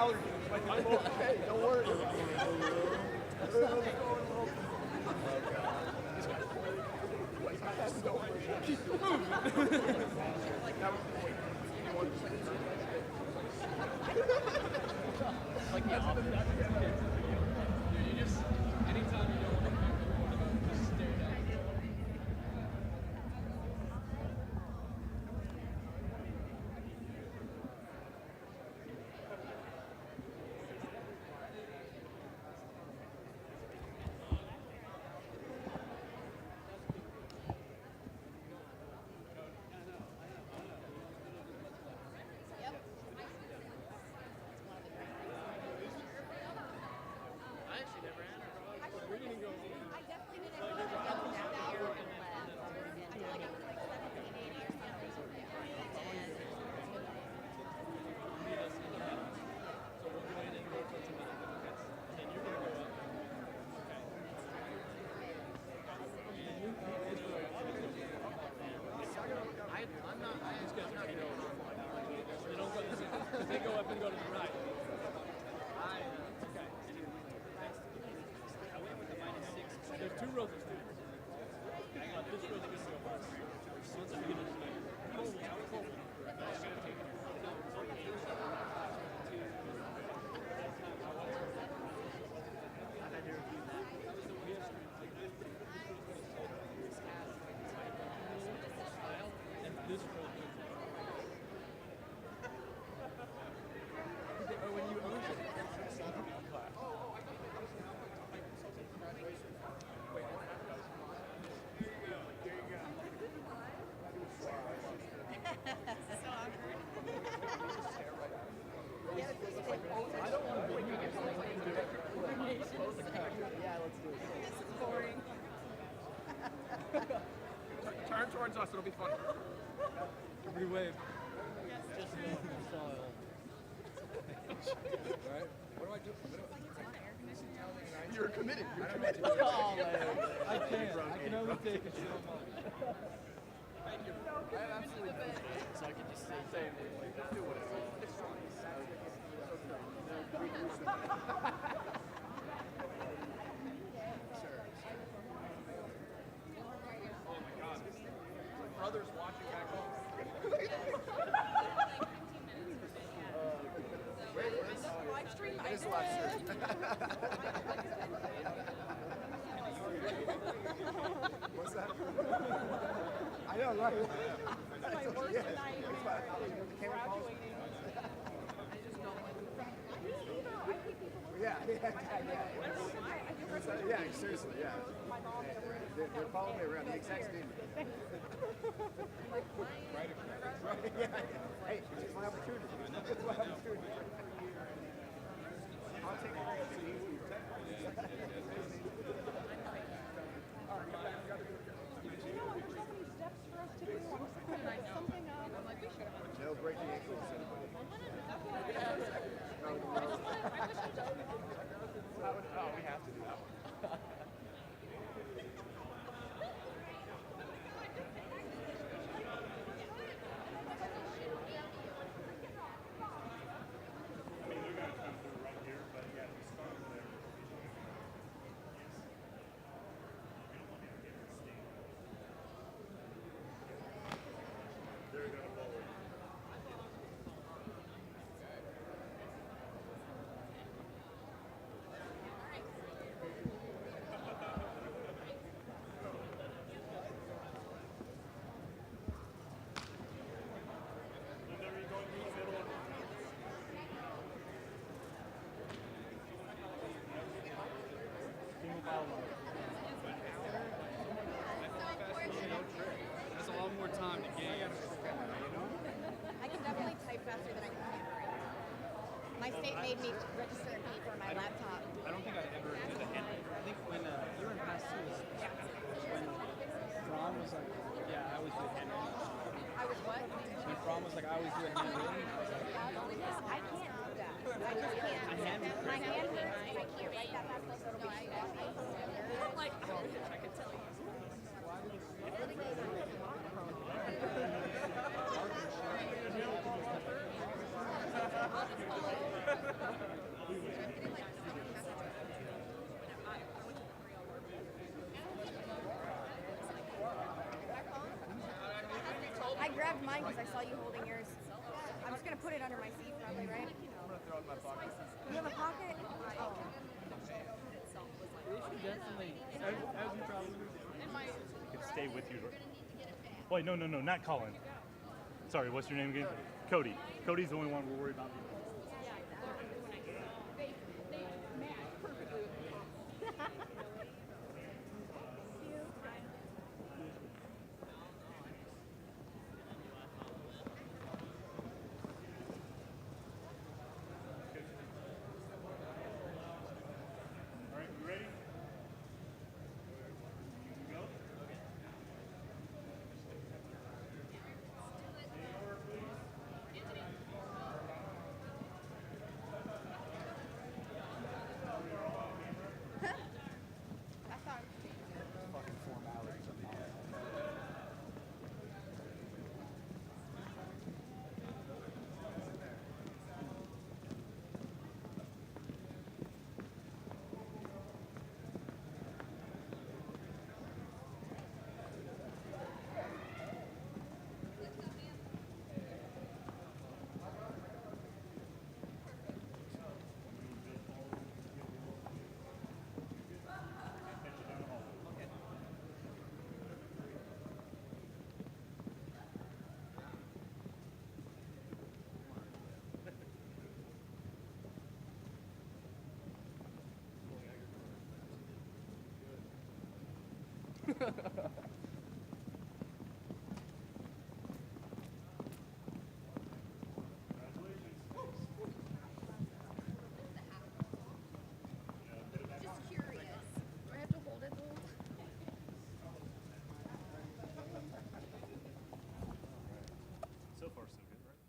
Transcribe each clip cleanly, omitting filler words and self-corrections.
allergies. Like, I'm okay. Don't worry. Keep moving. That was the point. Like the opposite. Dude, you just, anytime you don't want to be just stare down. I actually never had her. We're gonna go. I definitely didn't know that I was out there and left. I feel like it was like 17, 80 or something. So we'll go in and go for some minutes. And then you're gonna go up. Okay. I'm not. I just got to know. They don't go. Because they go up and go to the right. Okay. I went with the -6. There's 2 rows of students. This row's going to go first. Once I get into this row. When you own it. So awkward. I don't want to be here. Yeah, let's do it. This is boring. Turn towards us. It'll be fun. Every wave. Just soil. Right? What do I do? You're committed. You're committed. I can't. I can only take a so much. Thank you. I have absolutely no so I can just say just do whatever. Sure. Oh my God. My brother's watching back home. Live stream. It is live stream. What's that? I know, right? My worst nightmare. Graduating. Yeah. Yeah, seriously, yeah. They're following me around the exact same. Right. Yeah. Hey, it's my opportunity. It's my opportunity. I'll take it. All right, You know, there's so many steps for us to do. I'm something up. I'm like, we should have. no breaking ankles. Oh, we have to do that one. That's a lot more time to game. I can definitely type faster than I can handwrite. My state made me register and pay for my laptop. I don't think I ever did a handwrite. I think when you were in class too, when Fromm was like, yeah, I always do handwriting. I was what? When Fromm was like, I always do a handwriting. I was like, I can't do that. I just can't. My hand hurts and I can't write that fast. So it'll be like, I wish I could tell you. I grabbed mine because I saw you holding yours. I'm just gonna put it under my seat, probably, right? I'm gonna throw it in my pocket. You have a pocket? Oh. They should definitely, as you probably do. Could stay with you. Wait, no, not Colin. Sorry, what's your name again? Cody. Cody's the only one we're worried about. All right, you ready? You go. Fucking formalities. Just curious. Do I have to hold it though? So far, so good, right?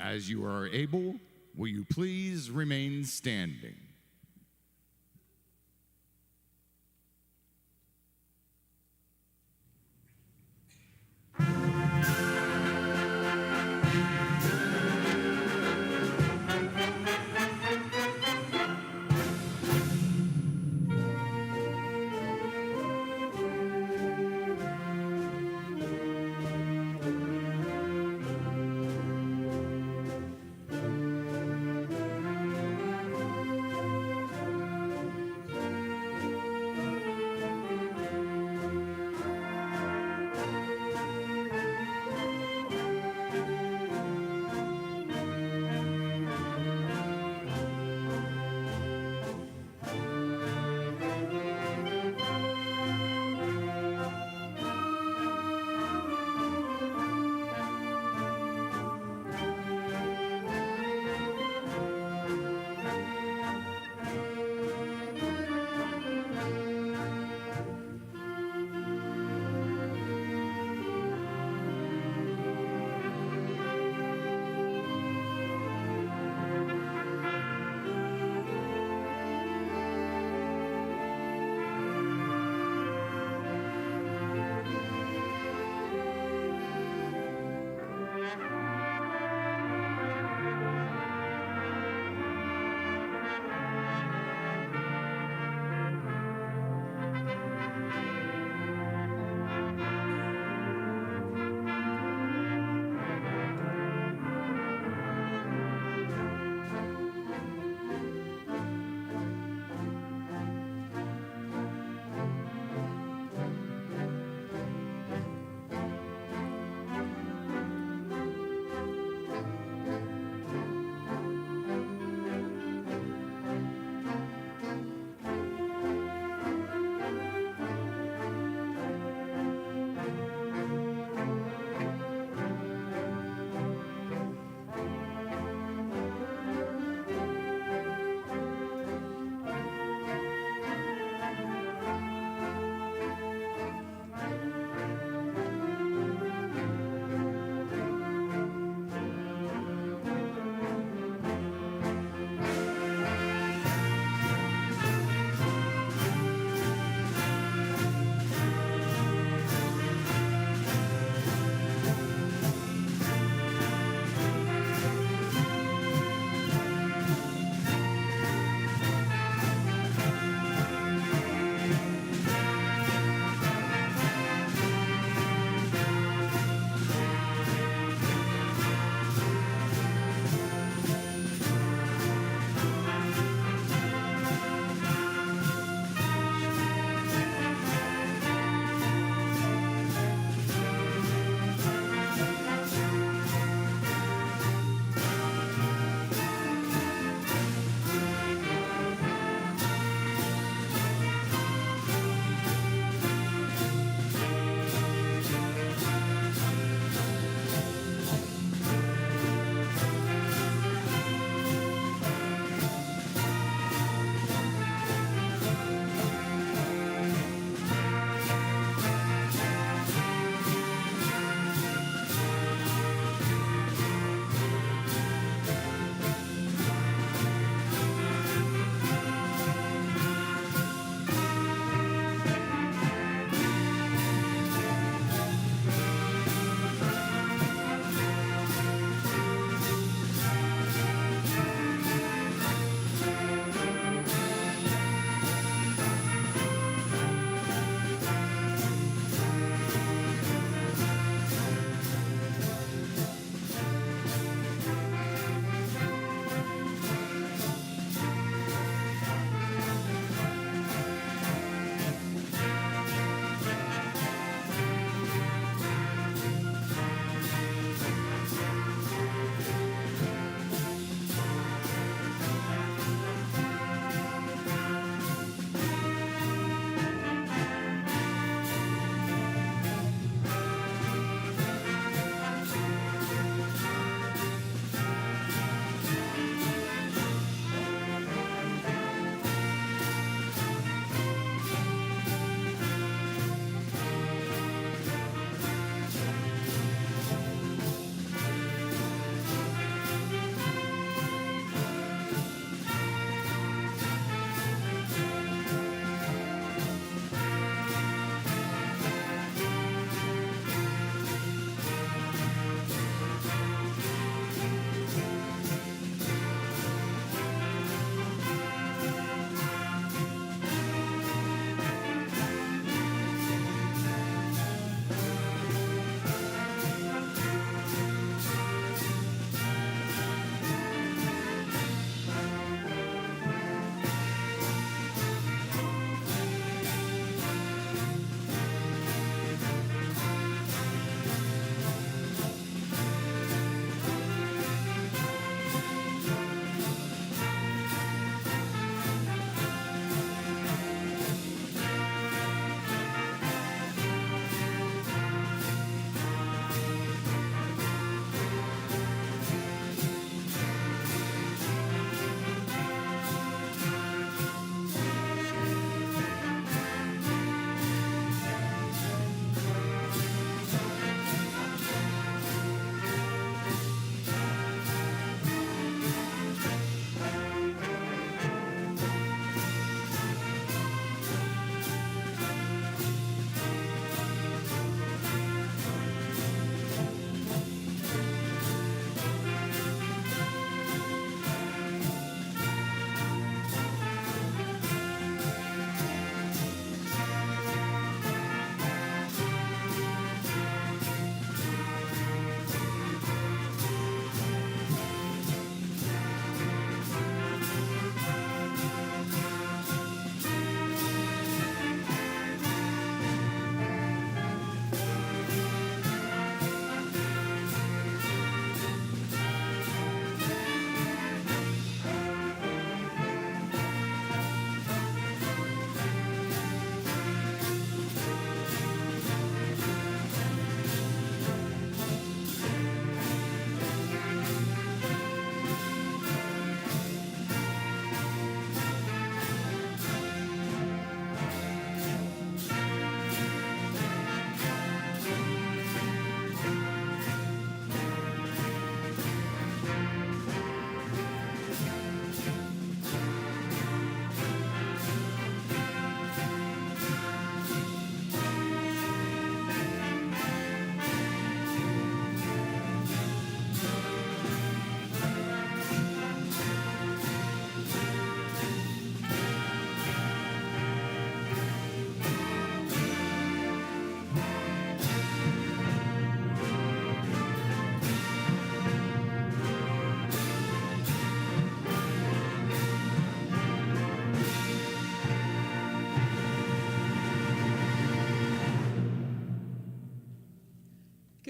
As you are able, will you please remain standing?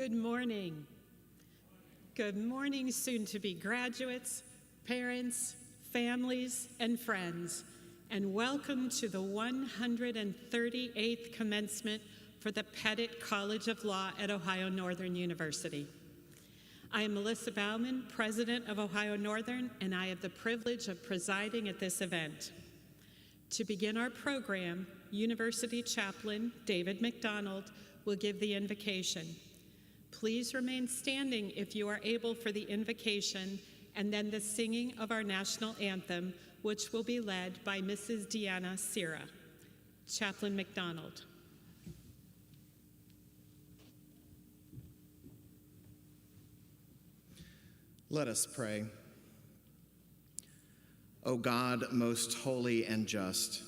Good morning. Good morning, soon-to-be graduates, parents, families, and friends, and welcome to the 138th commencement for the Pettit College of Law at Ohio Northern University. I am Melissa Bauman, President of Ohio Northern, and I have the privilege of presiding at this event. To begin our program, University Chaplain David McDonald will give the invocation. Please remain standing if you are able for the invocation and then the singing of our national anthem, which will be led by Mrs. Deanna Sira. Chaplain McDonald. Let us pray. O God, most holy and just,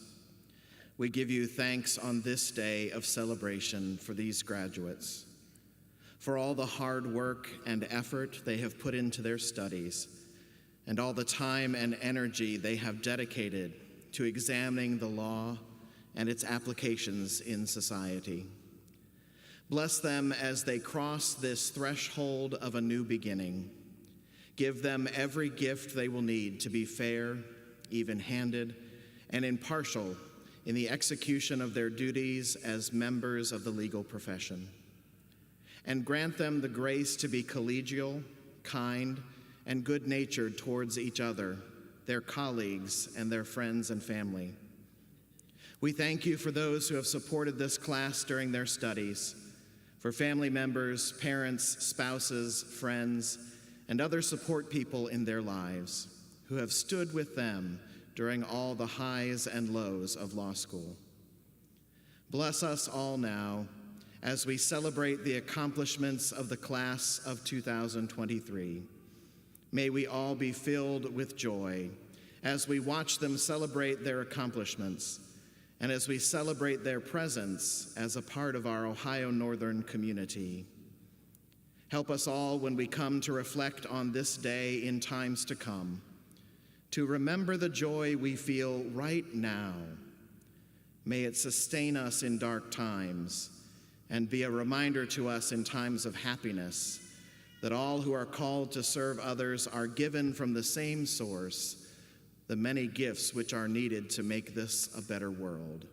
we give you thanks on this day of celebration for these graduates, for all the hard work and effort they have put into their studies, and all the time and energy they have dedicated to examining the law and its applications in society. Bless them as they cross this threshold of a new beginning. Give them every gift they will need to be fair, even-handed, and impartial in the execution of their duties as members of the legal profession. And grant them the grace to be collegial, kind, and good-natured towards each other, their colleagues, and their friends and family. We thank you for those who have supported this class during their studies, for family members, parents, spouses, friends, and other support people in their lives who have stood with them during all the highs and lows of law school. Bless us all now as we celebrate the accomplishments of the class of 2023. May we all be filled with joy as we watch them celebrate their accomplishments and as we celebrate their presence as a part of our Ohio Northern community. Help us all when we come to reflect on this day in times to come, to remember the joy we feel right now. May it sustain us in dark times and be a reminder to us in times of happiness that all who are called to serve others are given from the same source, the many gifts which are needed to make this a better world.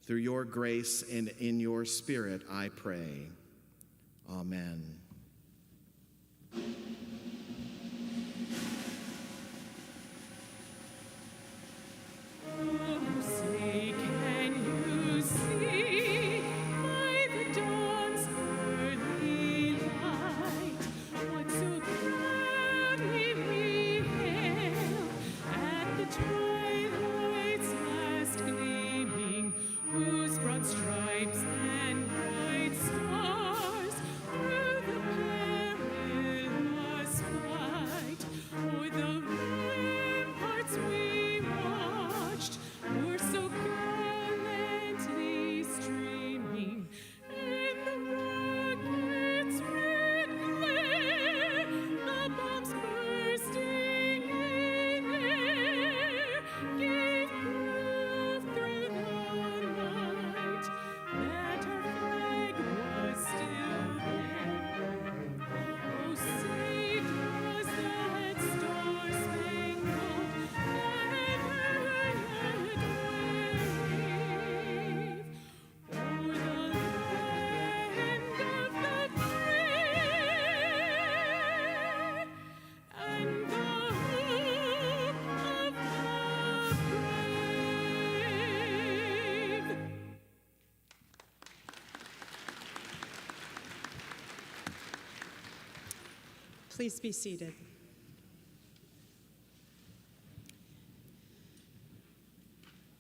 Through your grace and in your spirit, I pray. Amen. Please be seated.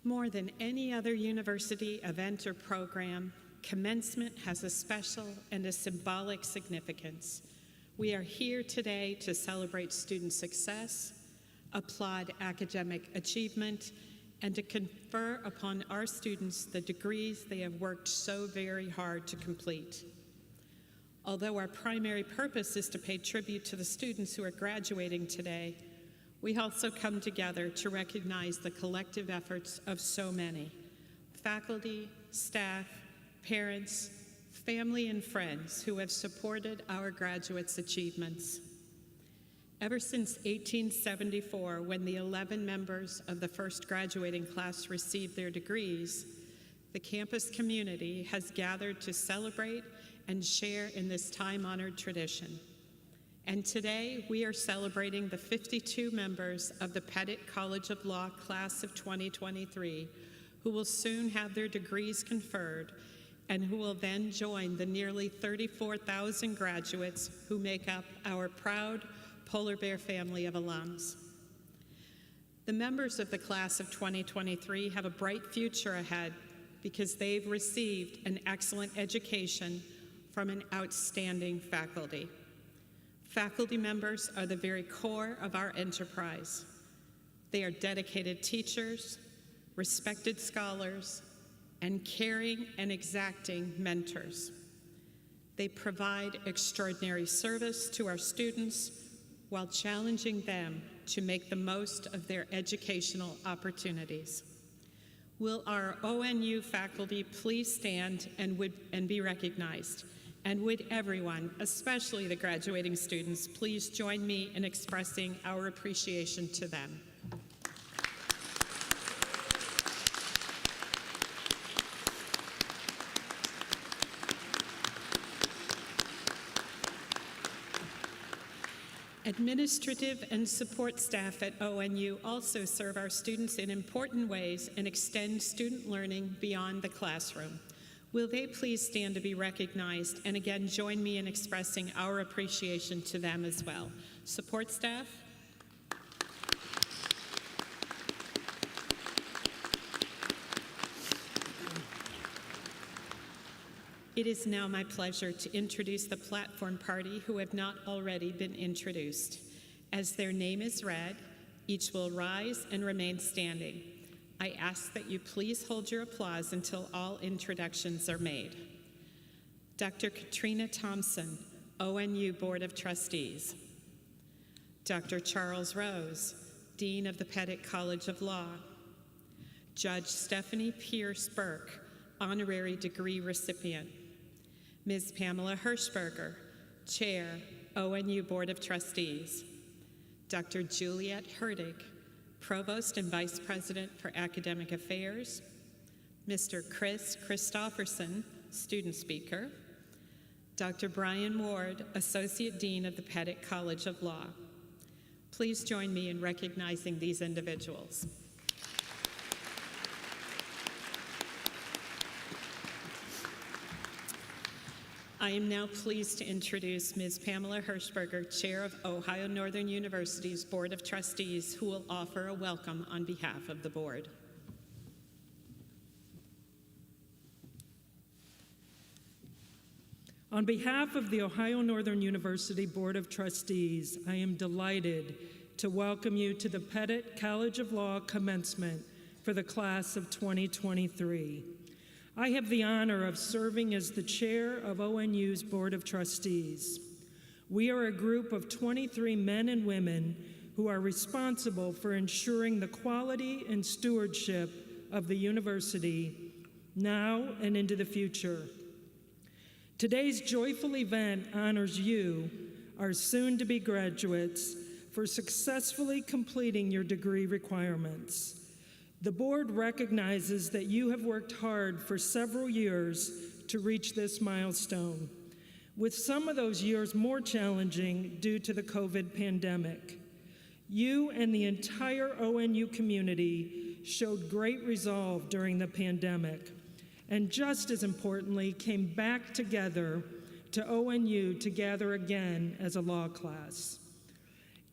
More than any other university event or program, Commencement has a special and a symbolic significance. We are here today to celebrate student success, applaud academic achievement, and to confer upon our students the degrees they have worked so very hard to complete. Although our primary purpose is to pay tribute to the students who are graduating today, we also come together to recognize the collective efforts of so many: faculty, staff, parents, family and friends who have supported our graduates' achievements. Ever since 1874, when the 11 members of the first graduating class received their degrees, the campus community has gathered to celebrate and share in this time-honored tradition. And today, we are celebrating the 52 members of the Pettit College of Law class of 2023, who will soon have their degrees conferred and who will then join the nearly 34,000 graduates who make up our proud Polar Bear family of alums. The members of the class of 2023 have a bright future ahead because they've received an excellent education from an outstanding faculty. Faculty members are the very core of our enterprise. They are dedicated teachers, respected scholars, and caring and exacting mentors. They provide extraordinary service to our students while challenging them to make the most of their educational opportunities. Will our ONU faculty please stand and be recognized? And would everyone, especially the graduating students, please join me in expressing our appreciation to them. Administrative and support staff at ONU also serve our students in important ways and extend student learning beyond the classroom. Will they please stand to be recognized and again join me in expressing our appreciation to them as well. Support staff. It is now my pleasure to introduce the platform party who have not already been introduced. As their name is read, each will rise and remain standing. I ask that you please hold your applause until all introductions are made. Dr. Katrina Thompson, ONU Board of Trustees. Dr. Charles Rose, Dean of the Pettit College of Law. Judge Stephanie Pierce Burke, honorary degree recipient. Ms. Pamela Hirschberger, Chair, ONU Board of Trustees. Dr. Juliet Herdig, Provost and Vice President for Academic Affairs. Mr. Chris Christofferson, Student Speaker. Dr. Brian Ward, Associate Dean of the Pettit College of Law. Please join me in recognizing these individuals. I am now pleased to introduce Ms. Pamela Hirschberger, Chair of Ohio Northern University's Board of Trustees, who will offer a welcome on behalf of the board. On behalf of the Ohio Northern University Board of Trustees, I am delighted to welcome you to the Pettit College of Law Commencement for the class of 2023. I have the honor of serving as the chair of ONU's Board of Trustees. We are a group of 23 men and women who are responsible for ensuring the quality and stewardship of the university now and into the future. Today's joyful event honors you, our soon-to-be graduates, for successfully completing your degree requirements. The board recognizes that you have worked hard for several years to reach this milestone, with some of those years more challenging due to the COVID pandemic. You and the entire ONU community showed great resolve during the pandemic, and just as importantly, came back together to ONU to gather again as a law class.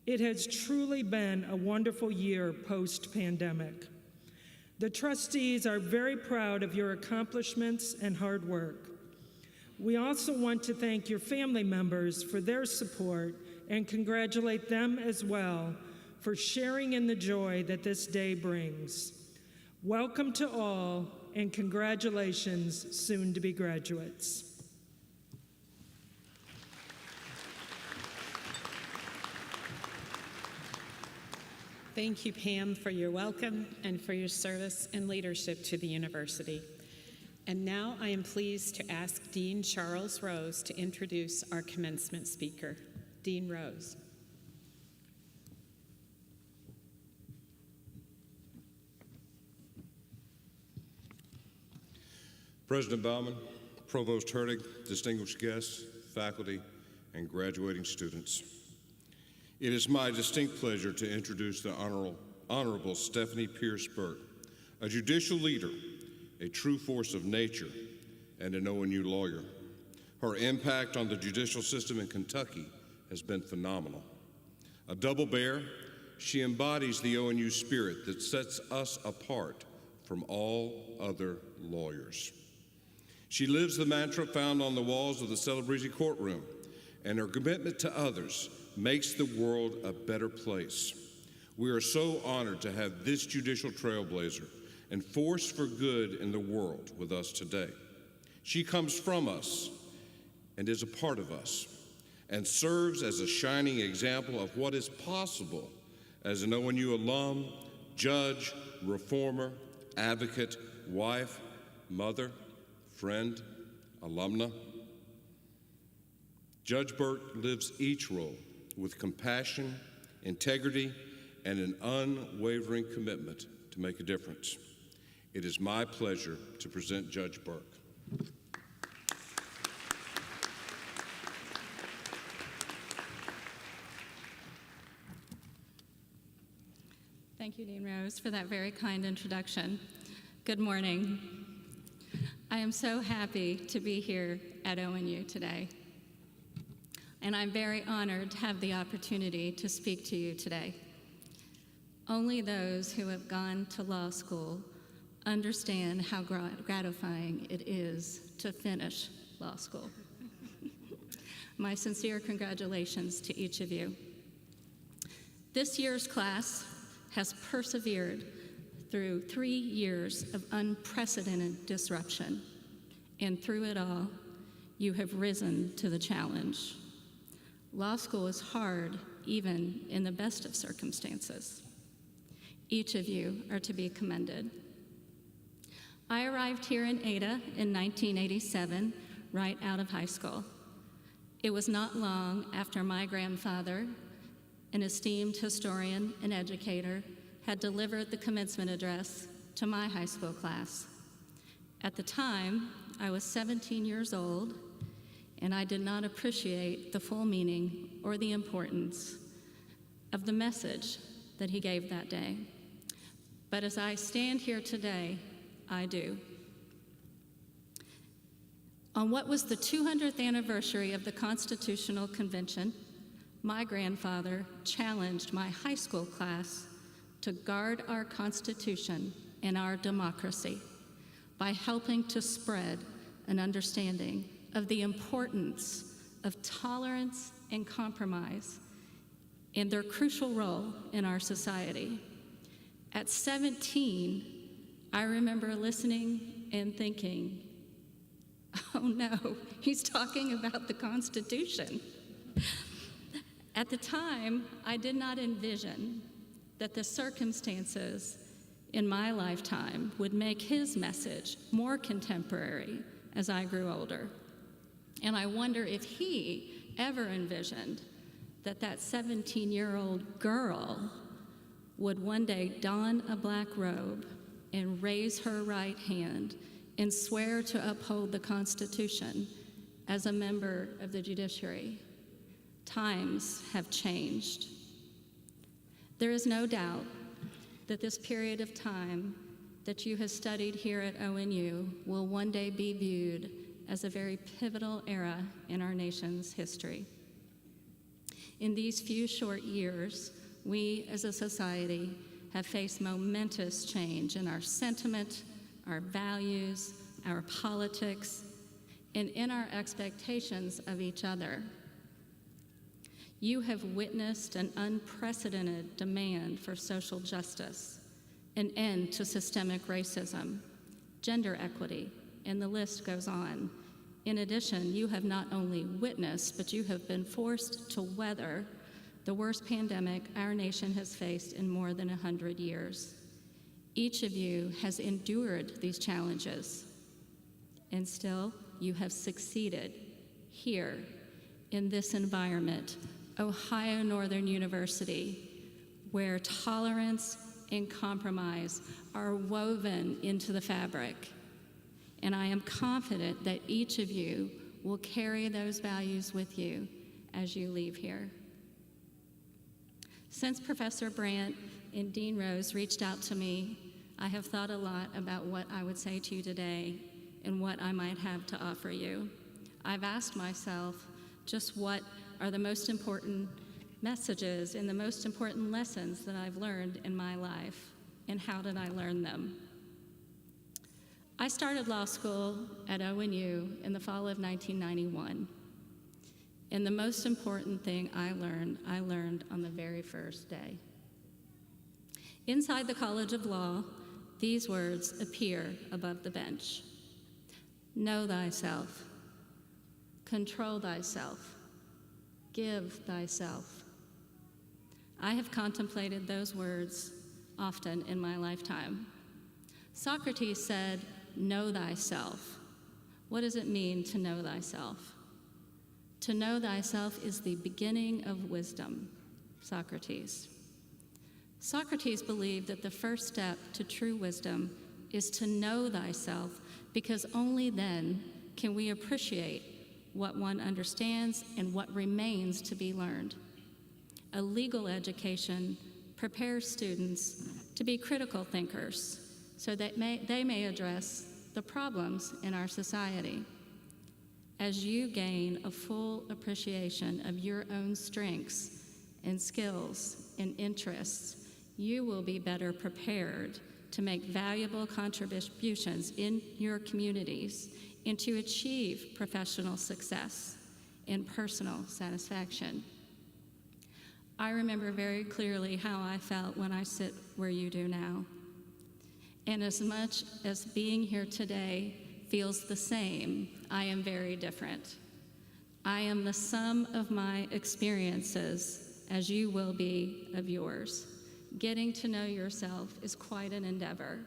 It has truly been a wonderful year post-pandemic. The trustees are very proud of your accomplishments and hard work. We also want to thank your family members for their support and congratulate them as well for sharing in the joy that this day brings. Welcome to all, and congratulations, soon-to-be graduates. Thank you, Pam, for your welcome and for your service and leadership to the university. And now I am pleased to ask Dean Charles Rose to introduce our commencement speaker. Dean Rose. President Bauman, Provost Hertig, distinguished guests, faculty, and graduating students. It is my distinct pleasure to introduce the Honorable Stephanie Pierce Burke, a judicial leader, a true force of nature, and an ONU lawyer. Her impact on the judicial system in Kentucky has been phenomenal. A double bear, she embodies the ONU spirit that sets us apart from all other lawyers. She lives the mantra found on the walls of the Celebrezze courtroom, and her commitment to others makes the world a better place. We are so honored to have this judicial trailblazer and force for good in the world with us today. She comes from us and is a part of us, and serves as a shining example of what is possible as an ONU alum, judge, reformer, advocate, wife, mother, friend, alumna. Judge Burke lives each role with compassion, integrity, and an unwavering commitment to make a difference. It is my pleasure to present Judge Burke. Thank you, Dean Rose, for that very kind introduction. Good morning. I am so happy to be here at ONU today, and I'm very honored to have the opportunity to speak to you today. Only those who have gone to law school understand how gratifying it is to finish law school. My sincere congratulations to each of you. This year's class has persevered through 3 years of unprecedented disruption, and through it all, you have risen to the challenge. Law school is hard, even in the best of circumstances. Each of you are to be commended. I arrived here in Ada in 1987, right out of high school. It was not long after my grandfather, an esteemed historian and educator, had delivered the commencement address to my high school class. At the time, I was 17 years old, and I did not appreciate the full meaning or the importance of the message that he gave that day. But as I stand here today, I do. On what was the 200th anniversary of the Constitutional Convention, my grandfather challenged my high school class to guard our Constitution and our democracy by helping to spread an understanding of the importance of tolerance and compromise and their crucial role in our society. At 17, I remember listening and thinking, oh no, he's talking about the Constitution. At the time, I did not envision that the circumstances in my lifetime would make his message more contemporary as I grew older. And I wonder if he ever envisioned that that 17-year-old girl would one day don a black robe and raise her right hand and swear to uphold the Constitution as a member of the judiciary. Times have changed. There is no doubt that this period of time that you have studied here at ONU will one day be viewed as a very pivotal era in our nation's history. In these few short years, we as a society have faced momentous change in our sentiment, our values, our politics, and in our expectations of each other. You have witnessed an unprecedented demand for social justice, an end to systemic racism, gender equity, and the list goes on. In addition, you have not only witnessed, but you have been forced to weather the worst pandemic our nation has faced in more than 100 years. Each of you has endured these challenges. and still you have succeeded here in this environment, Ohio Northern University, where tolerance and compromise are woven into the fabric. And I am confident that each of you will carry those values with you as you leave here. Since Professor Brandt and Dean Rose reached out to me, I have thought a lot about what I would say to you today and what I might have to offer you. I've asked myself just what are the most important messages and the most important lessons that I've learned in my life, and how did I learn them? I started law school at ONU in the fall of 1991. And the most important thing I learned on the very first day. Inside the College of Law, these words appear above the bench. Know thyself, control thyself, give thyself. I have contemplated those words often in my lifetime. Socrates said, know thyself. What does it mean to know thyself? To know thyself is the beginning of wisdom, Socrates. Socrates believed that the first step to true wisdom is to know thyself, because only then can we appreciate what one understands and what remains to be learned. A legal education prepares students to be critical thinkers so that they may address the problems in our society. As you gain a full appreciation of your own strengths and skills and interests, you will be better prepared to make valuable contributions in your communities and to achieve professional success and personal satisfaction. I remember very clearly how I felt when I sit where you do now. And as much as being here today feels the same, I am very different. I am the sum of my experiences, as you will be of yours. Getting to know yourself is quite an endeavor.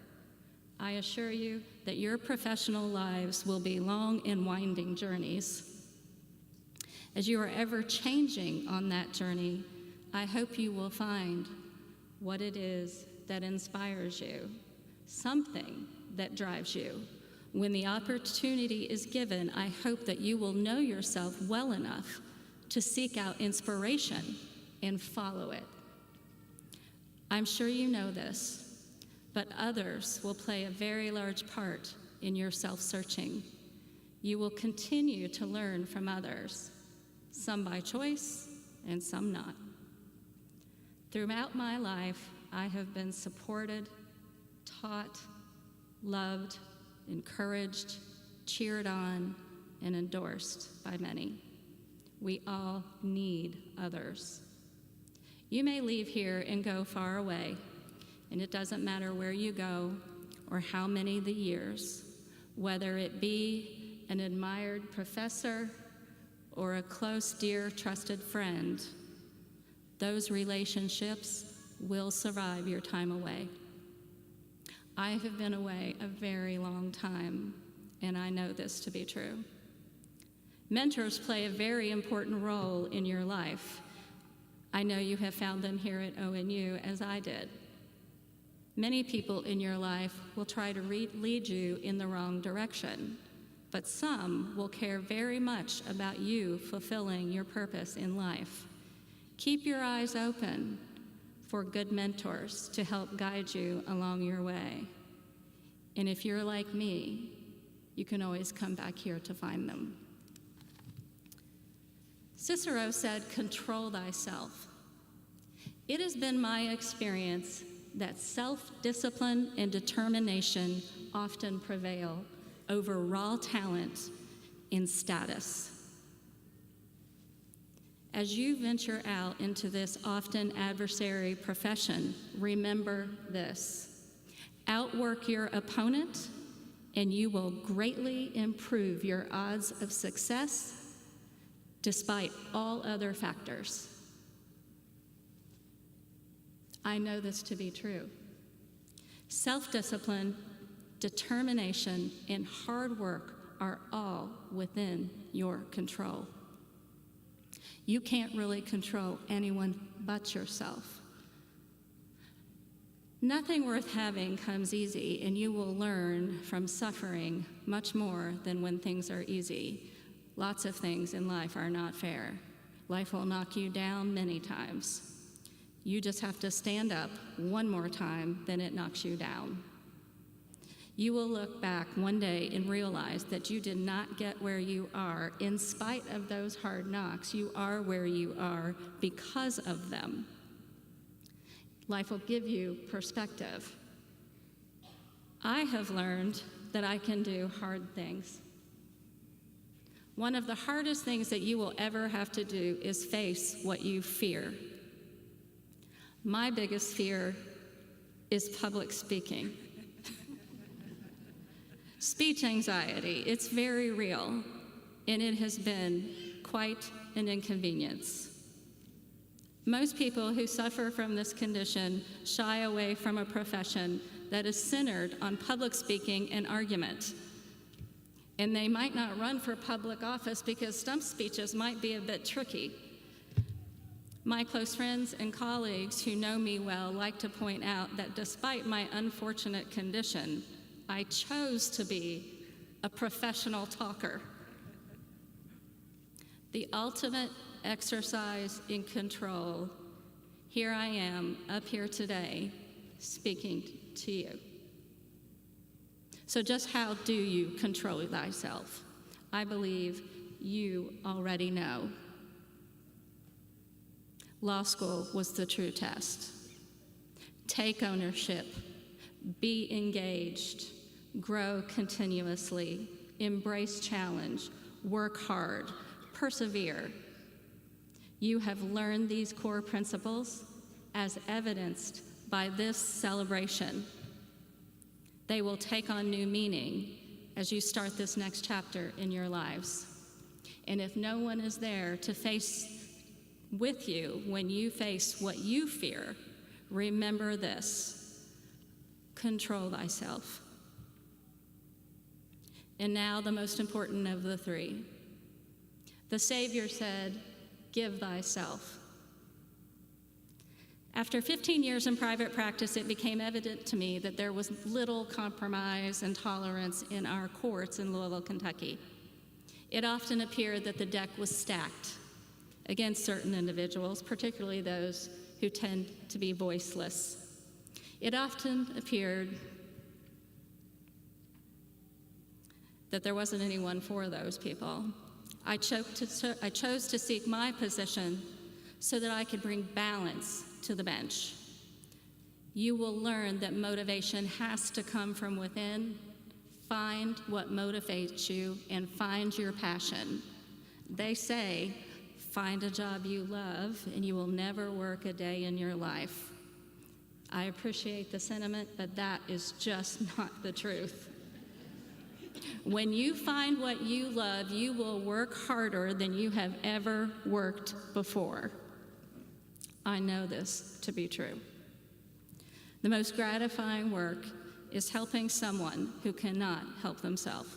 I assure you that your professional lives will be long and winding journeys. As you are ever changing on that journey, I hope you will find what it is that inspires you, something that drives you. When the opportunity is given, I hope that you will know yourself well enough to seek out inspiration and follow it. I'm sure you know this, but others will play a very large part in your self-searching. You will continue to learn from others, some by choice and some not. Throughout my life, I have been supported, taught, loved, encouraged, cheered on, and endorsed by many. We all need others. You may leave here and go far away, and it doesn't matter where you go or how many the years, whether it be an admired professor or a close, dear, trusted friend, those relationships will survive your time away. I have been away a very long time, and I know this to be true. Mentors play a very important role in your life. I know you have found them here at ONU, as I did. Many people in your life will try to lead you in the wrong direction, but some will care very much about you fulfilling your purpose in life. Keep your eyes open for good mentors to help guide you along your way. And if you're like me, you can always come back here to find them. Cicero said, control thyself. It has been my experience that self-discipline and determination often prevail over raw talent and status. As you venture out into this often adversary profession, remember this. Outwork your opponent, and you will greatly improve your odds of success despite all other factors. I know this to be true. Self-discipline, determination, and hard work are all within your control. You can't really control anyone but yourself. Nothing worth having comes easy, and you will learn from suffering much more than when things are easy. Lots of things in life are not fair. Life will knock you down many times. You just have to stand up one more time, then it knocks you down. You will look back one day and realize that you did not get where you are. In spite of those hard knocks, you are where you are because of them. Life will give you perspective. I have learned that I can do hard things. One of the hardest things that you will ever have to do is face what you fear. My biggest fear is public speaking. Speech anxiety, it's very real, and it has been quite an inconvenience. Most people who suffer from this condition shy away from a profession that is centered on public speaking and argument. And they might not run for public office because stump speeches might be a bit tricky. My close friends and colleagues who know me well like to point out that despite my unfortunate condition, I chose to be a professional talker. The ultimate exercise in control. Here I am, up here today, speaking to you. So just how do you control thyself? I believe you already know. Law school was the true test. Take ownership, be engaged, grow continuously, embrace challenge, work hard, persevere. You have learned these core principles as evidenced by this celebration. They will take on new meaning as you start this next chapter in your lives. And if no one is there to face with you when you face what you fear, remember this: control thyself. And now the most important of the three. The Savior said, give thyself. After 15 years in private practice, it became evident to me that there was little compromise and tolerance in our courts in Louisville, Kentucky. It often appeared that the deck was stacked against certain individuals, particularly those who tend to be voiceless. It often appeared that there wasn't anyone for those people. I chose to seek my position so that I could bring balance to the bench. You will learn that motivation has to come from within. Find what motivates you and find your passion. They say, find a job you love and you will never work a day in your life. I appreciate the sentiment, but that is just not the truth. When you find what you love, you will work harder than you have ever worked before. I know this to be true. The most gratifying work is helping someone who cannot help themselves.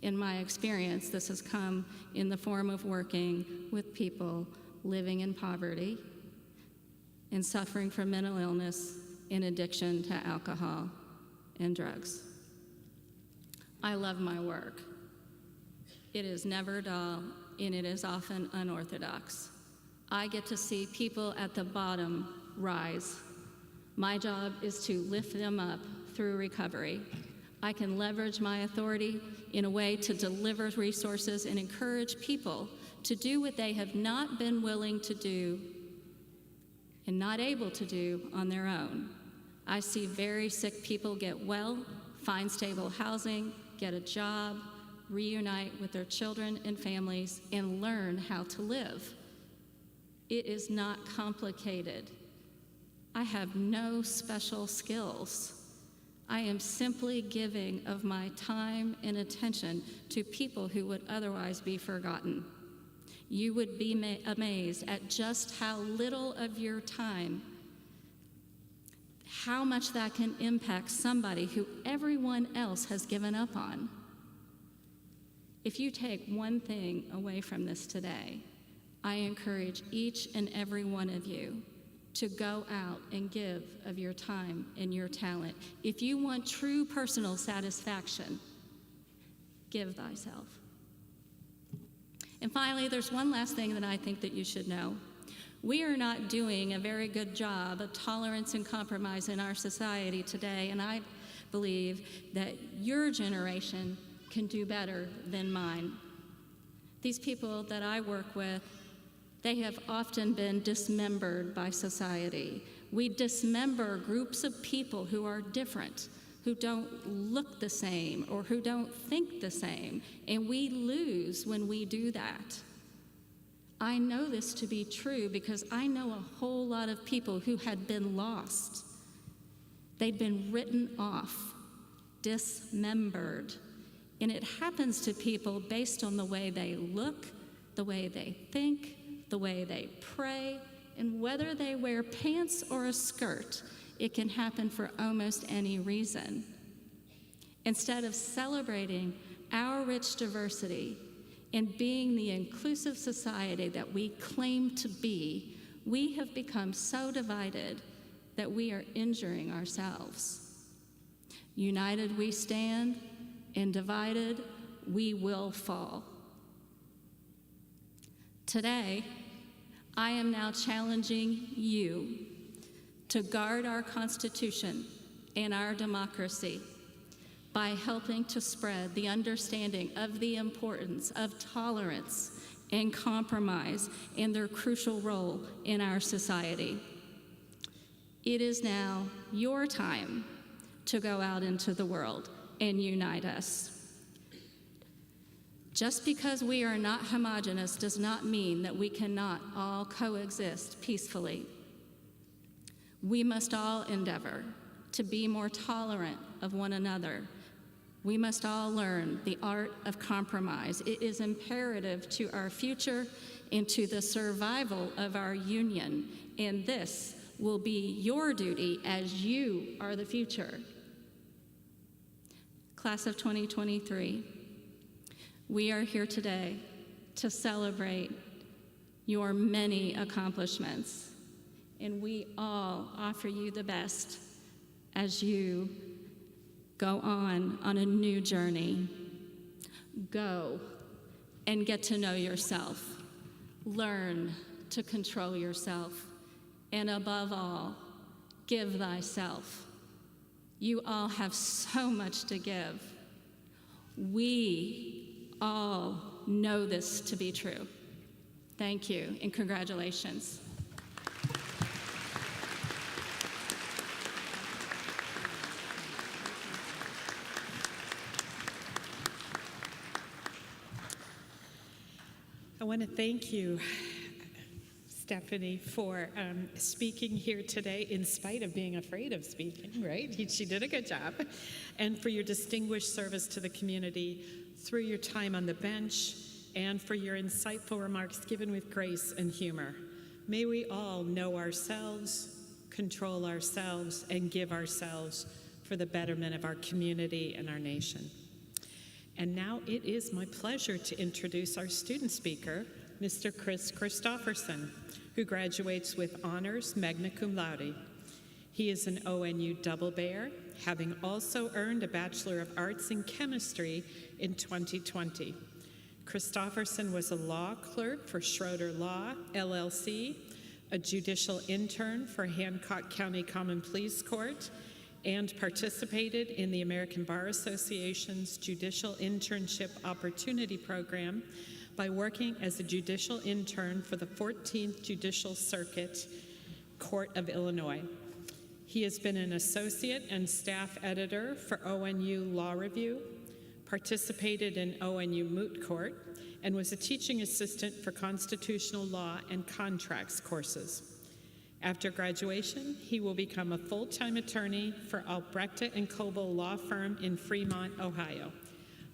In my experience, this has come in the form of working with people living in poverty and suffering from mental illness and addiction to alcohol and drugs. I love my work. It is never dull, and it is often unorthodox. I get to see people at the bottom rise. My job is to lift them up through recovery. I can leverage my authority in a way to deliver resources and encourage people to do what they have not been willing to do and not able to do on their own. I see very sick people get well, find stable housing, get a job, reunite with their children and families, and learn how to live. It is not complicated. I have no special skills. I am simply giving of my time and attention to people who would otherwise be forgotten. You would be amazed at just how little of your time, how much that can impact somebody who everyone else has given up on. If you take one thing away from this today, I encourage each and every one of you to go out and give of your time and your talent. If you want true personal satisfaction, give thyself. And finally, there's one last thing that I think that you should know. We are not doing a very good job of tolerance and compromise in our society today, and I believe that your generation can do better than mine. These people that I work with, they have often been dismembered by society. We dismember groups of people who are different, who don't look the same or who don't think the same, and we lose when we do that. I know this to be true because I know a whole lot of people who had been lost. They'd been written off, dismembered, and it happens to people based on the way they look, the way they think, the way they pray, and whether they wear pants or a skirt. It can happen for almost any reason. Instead of celebrating our rich diversity and being the inclusive society that we claim to be, we have become so divided that we are injuring ourselves. United we stand, and divided we will fall. Today, I am now challenging you to guard our Constitution and our democracy by helping to spread the understanding of the importance of tolerance and compromise and their crucial role in our society. It is now your time to go out into the world and unite us. Just because we are not homogenous does not mean that we cannot all coexist peacefully. We must all endeavor to be more tolerant of one another. We must all learn the art of compromise. It is imperative to our future and to the survival of our union, and this will be your duty as you are the future. Class of 2023, we are here today to celebrate your many accomplishments, and we all offer you the best as you go on a new journey. Go and get to know yourself. Learn to control yourself. And above all, give thyself. You all have so much to give. We all know this to be true. Thank you and congratulations. I want to thank you, Stephanie, for speaking here today in spite of being afraid of speaking, right? She did a good job. And for your distinguished service to the community through your time on the bench and for your insightful remarks given with grace and humor. May we all know ourselves, control ourselves, and give ourselves for the betterment of our community and our nation. And now it is my pleasure to introduce our student speaker, Mr. Chris Christofferson, who graduates with honors magna cum laude. He is an ONU double bear, having also earned a Bachelor of Arts in Chemistry in 2020. Christofferson was a law clerk for Schroeder Law, LLC, a judicial intern for Hancock County Common Pleas Court, and participated in the American Bar Association's Judicial Internship Opportunity Program by working as a judicial intern for the 14th Judicial Circuit Court of Illinois. He has been an associate and staff editor for ONU Law Review, participated in ONU Moot Court, and was a teaching assistant for constitutional law and contracts courses. After graduation, he will become a full-time attorney for Albrecht & Coble Law Firm in Fremont, Ohio.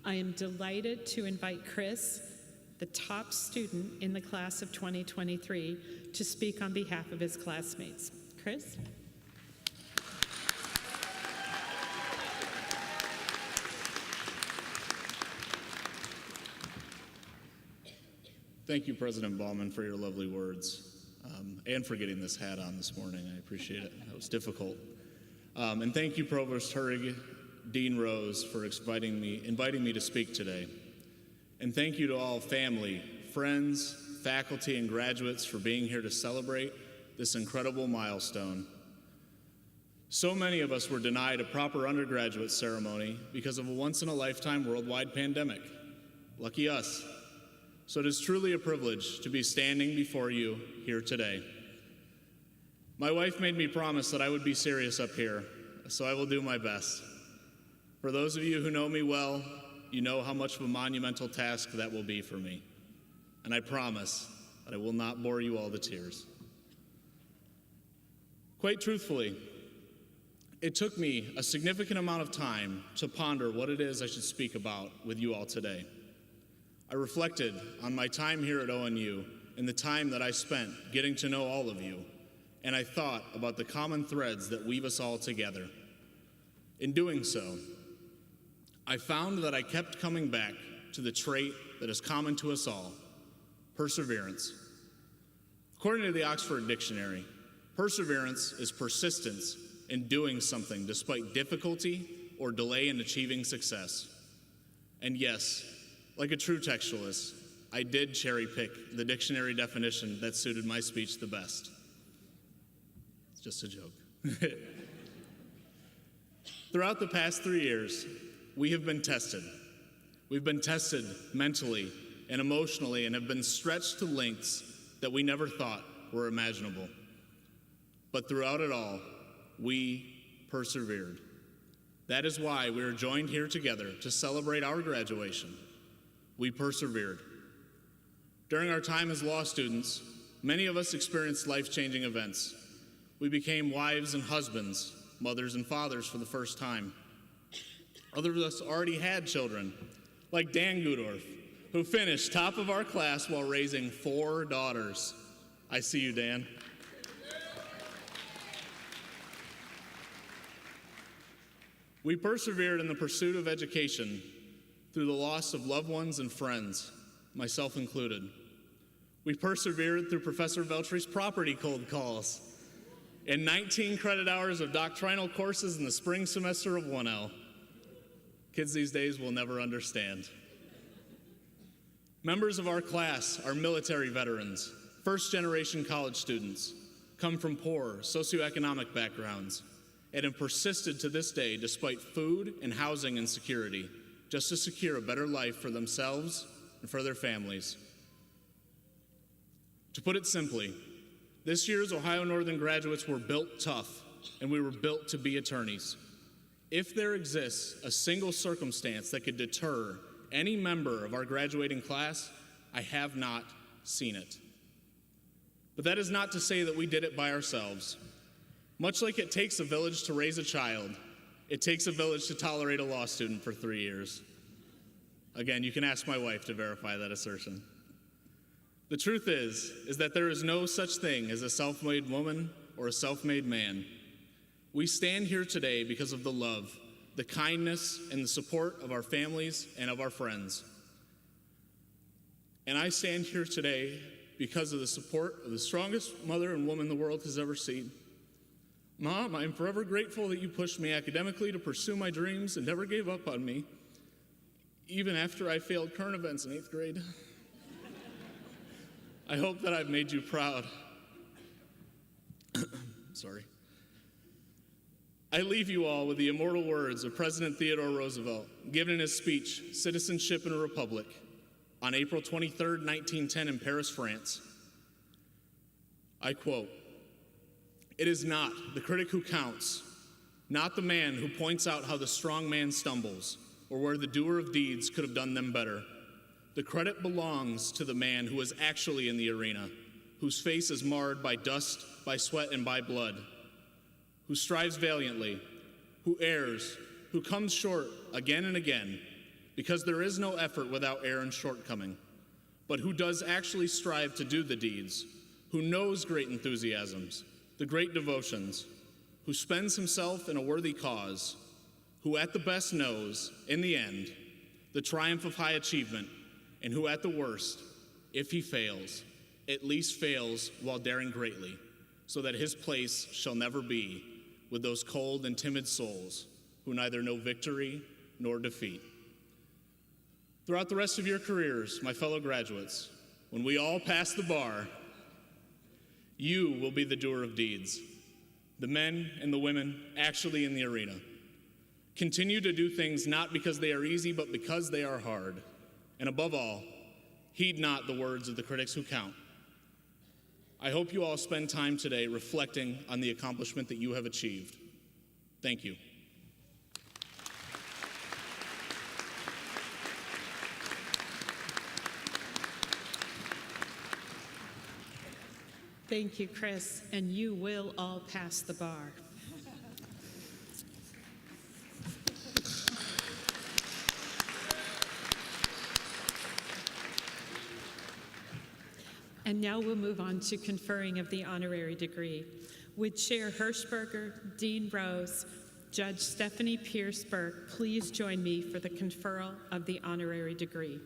I am delighted to invite Chris, the top student in the class of 2023, to speak on behalf of his classmates. Chris? Thank you, President Baumann, for your lovely words and for getting this hat on this morning. I appreciate it. That was difficult. And thank you, Provost Hurrig, Dean Rose, for inviting me to speak today. And thank you to all family, friends, faculty, and graduates for being here to celebrate this incredible milestone. So many of us were denied a proper undergraduate ceremony because of a once-in-a-lifetime worldwide pandemic. Lucky us. So it is truly a privilege to be standing before you here today. My wife made me promise that I would be serious up here, so I will do my best. For those of you who know me well, you know how much of a monumental task that will be for me. And I promise that I will not bore you all to tears. Quite truthfully, it took me a significant amount of time to ponder what it is I should speak about with you all today. I reflected on my time here at ONU and the time that I spent getting to know all of you, and I thought about the common threads that weave us all together. In doing so, I found that I kept coming back to the trait that is common to us all: perseverance. According to the Oxford Dictionary, perseverance is persistence in doing something despite difficulty or delay in achieving success. And yes, like a true textualist, I did cherry pick the dictionary definition that suited my speech the best. It's just a joke. Throughout the past 3 years, we have been tested. We've been tested mentally and emotionally and have been stretched to lengths that we never thought were imaginable. But throughout it all, we persevered. That is why we are joined here together to celebrate our graduation. We persevered. During our time as law students, many of us experienced life-changing events. We became wives and husbands, mothers and fathers for the first time. Others of us already had children, like Dan Gudorf, who finished top of our class while raising 4 daughters. I see you, Dan. We persevered in the pursuit of education through the loss of loved ones and friends, myself included. We persevered through Professor Veltry's property cold calls and 19 credit hours of doctrinal courses in the spring semester of 1L. Kids these days will never understand. Members of our class are military veterans, first-generation college students, come from poor socioeconomic backgrounds, and have persisted to this day despite food and housing insecurity, just to secure a better life for themselves and for their families. To put it simply, this year's Ohio Northern graduates were built tough, and we were built to be attorneys. If there exists a single circumstance that could deter any member of our graduating class, I have not seen it. But that is not to say that we did it by ourselves. Much like it takes a village to raise a child, it takes a village to tolerate a law student for 3 years. Again, you can ask my wife to verify that assertion. The truth is that there is no such thing as a self-made woman or a self-made man. We stand here today because of the love, the kindness, and the support of our families and of our friends. And I stand here today because of the support of the strongest mother and woman the world has ever seen. Mom, I am forever grateful that you pushed me academically to pursue my dreams and never gave up on me, even after I failed current events in 8th grade. I hope that I've made you proud. Sorry. I leave you all with the immortal words of President Theodore Roosevelt, given in his speech, Citizenship in a Republic, on April 23, 1910 in Paris, France. I quote, "It is not the critic who counts, not the man who points out how the strong man stumbles, or where the doer of deeds could have done them better. The credit belongs to the man who is actually in the arena, whose face is marred by dust, by sweat, and by blood, who strives valiantly, who errs, who comes short again and again, because there is no effort without error and shortcoming, but who does actually strive to do the deeds, who knows great enthusiasms, the great devotions, who spends himself in a worthy cause, who at the best knows, in the end, the triumph of high achievement, and who at the worst if he fails, at least fails while daring greatly, so that his place shall never be with those cold and timid souls who neither know victory nor defeat. Throughout the rest of your careers, my fellow graduates, when we all pass the bar, you will be the doer of deeds, the men and the women actually in the arena. Continue to do things not because they are easy, but because they are hard. And above all, heed not the words of the critics who count. I hope you all spend time today reflecting on the accomplishment that you have achieved. Thank you. Thank you, Chris, and you will all pass the bar. And now we'll move on to conferring of the honorary degree. Would Chair Hirschberger, Dean Rose, Judge Stephanie Pierce Burke please join me for the conferral of the honorary degree?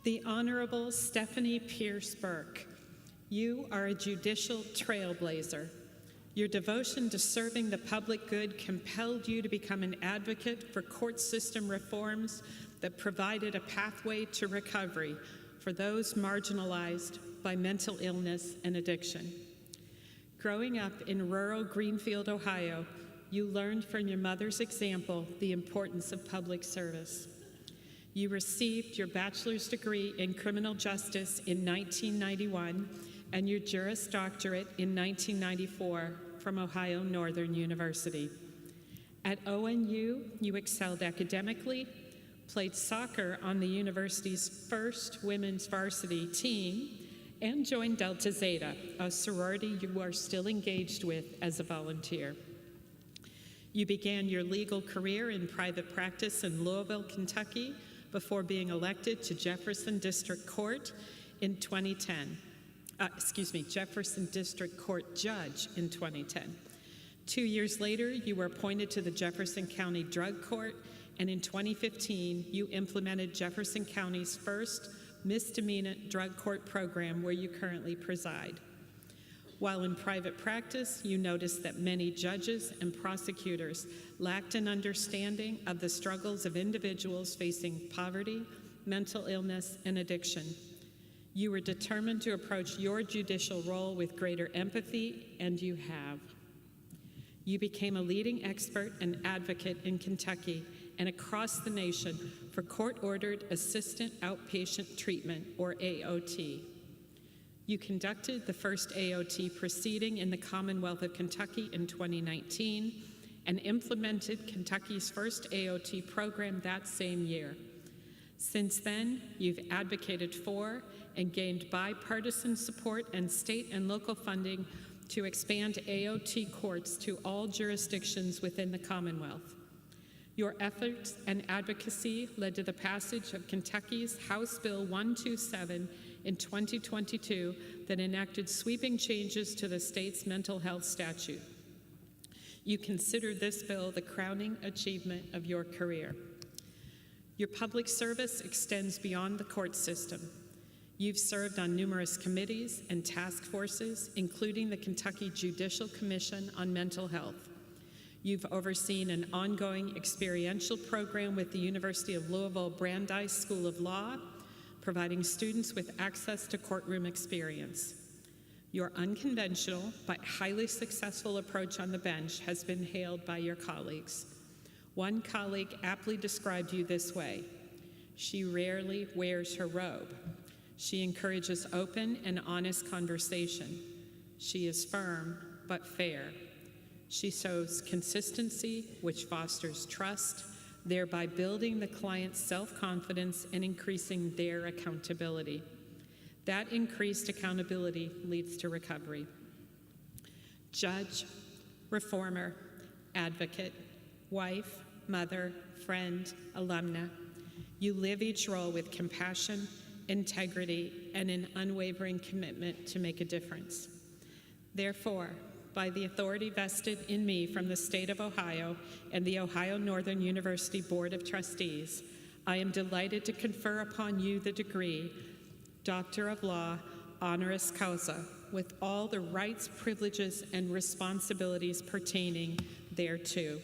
The Honorable Stephanie Pierce Burke, you are a judicial trailblazer. Your devotion to serving the public good compelled you to become an advocate for court system reforms that provided a pathway to recovery for those marginalized by mental illness and addiction. Growing up in rural Greenfield, Ohio, you learned from your mother's example the importance of public service. You received your bachelor's degree in criminal justice in 1991 and your Juris Doctorate in 1994 from Ohio Northern University. At ONU, you excelled academically, played soccer on the university's first women's varsity team, and joined Delta Zeta, a sorority you are still engaged with as a volunteer. You began your legal career in private practice in Louisville, Kentucky, before being elected to Jefferson District Court in 2010. Jefferson District Court Judge in 2010. 2 years later, you were appointed to the Jefferson County Drug Court, and in 2015, you implemented Jefferson County's first misdemeanor drug court program where you currently preside. While in private practice, you noticed that many judges and prosecutors lacked an understanding of the struggles of individuals facing poverty, mental illness, and addiction. You were determined to approach your judicial role with greater empathy, and you have. You became a leading expert and advocate in Kentucky and across the nation for court-ordered assistant outpatient treatment, or AOT. You conducted the first AOT proceeding in the Commonwealth of Kentucky in 2019 and implemented Kentucky's first AOT program that same year. Since then, you've advocated for and gained bipartisan support and state and local funding to expand AOT courts to all jurisdictions within the Commonwealth. Your efforts and advocacy led to the passage of Kentucky's House Bill 127 in 2022 that enacted sweeping changes to the state's mental health statute. You consider this bill the crowning achievement of your career. Your public service extends beyond the court system. You've served on numerous committees and task forces, including the Kentucky Judicial Commission on Mental Health. You've overseen an ongoing experiential program with the University of Louisville Brandeis School of Law, providing students with access to courtroom experience. Your unconventional but highly successful approach on the bench has been hailed by your colleagues. One colleague aptly described you this way: she rarely wears her robe. She encourages open and honest conversation. She is firm but fair. She shows consistency, which fosters trust, thereby building the client's self-confidence and increasing their accountability. That increased accountability leads to recovery. Judge, reformer, advocate, wife, mother, friend, alumna, you live each role with compassion, integrity, and an unwavering commitment to make a difference. Therefore, by the authority vested in me from the state of Ohio and the Ohio Northern University Board of Trustees, I am delighted to confer upon you the degree Doctor of Law, honoris causa, with all the rights, privileges, and responsibilities pertaining thereto.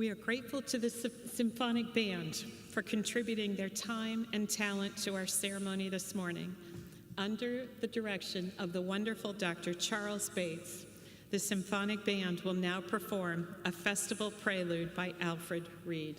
We are grateful to the Symphonic Band for contributing their time and talent to our ceremony this morning. Under the direction of the wonderful Dr. Charles Bates, the Symphonic Band will now perform a festival prelude by Alfred Reed.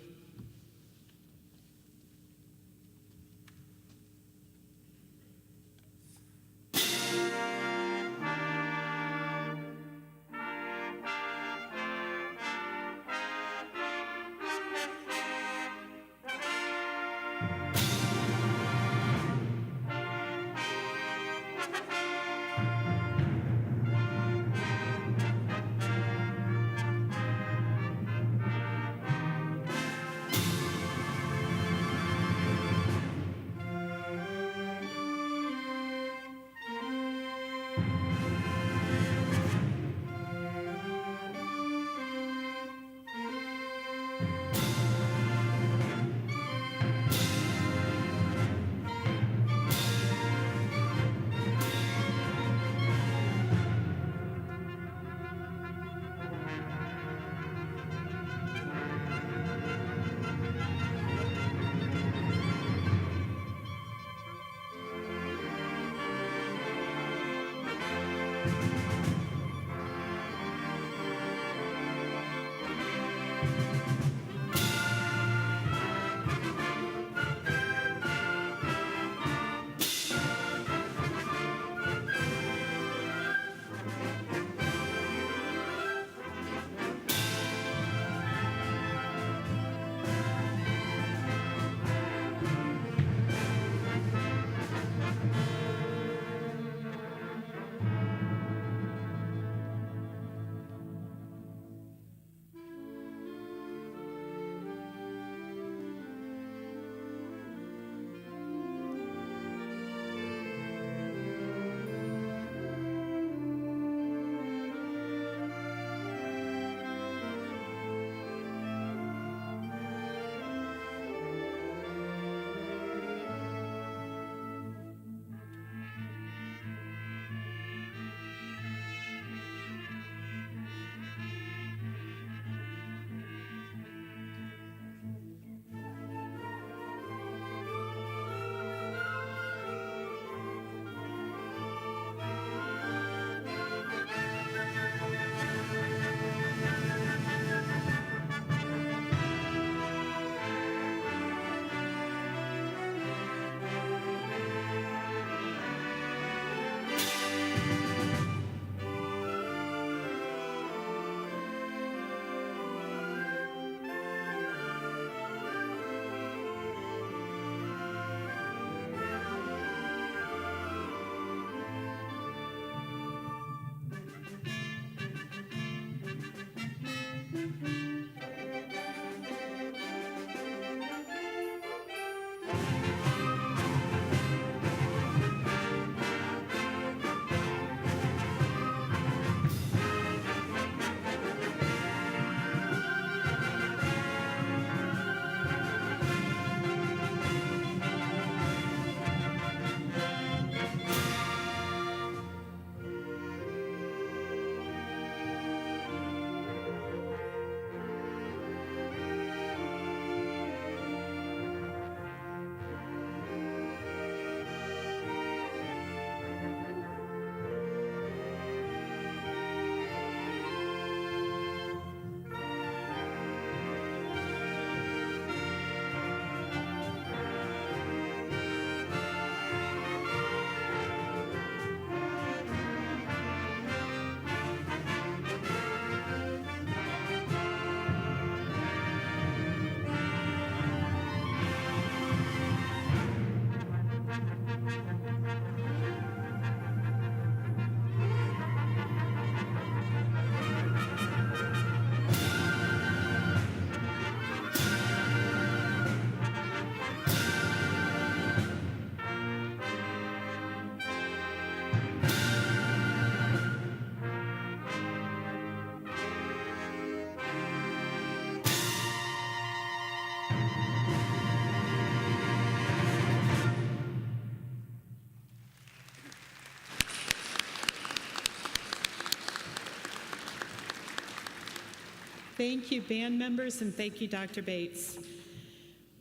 Thank you, band members, and thank you, Dr. Bates.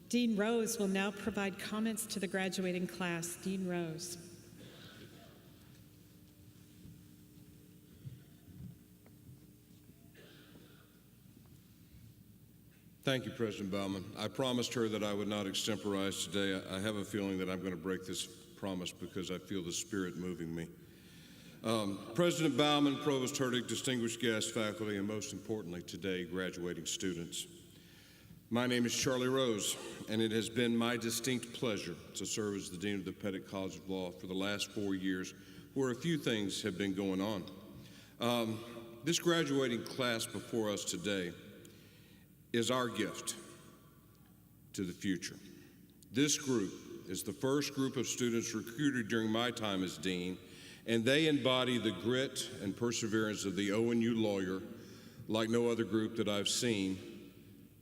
Dean Rose will now provide comments to the graduating class. Dean Rose. Thank you, President Bauman. I promised her that I would not extemporize today. I have a feeling that I'm going to break this promise because I feel the Spirit moving me. President Bauman, Provost Hurtig, distinguished guests, faculty, and most importantly today, graduating students. My name is Charlie Rose, and it has been my distinct pleasure to serve as the Dean of the Pettit College of Law for the last 4 years, where a few things have been going on. This graduating class before us today is our gift to the future. This group is the first group of students recruited during my time as dean, and they embody the grit and perseverance of the ONU lawyer like no other group that I've seen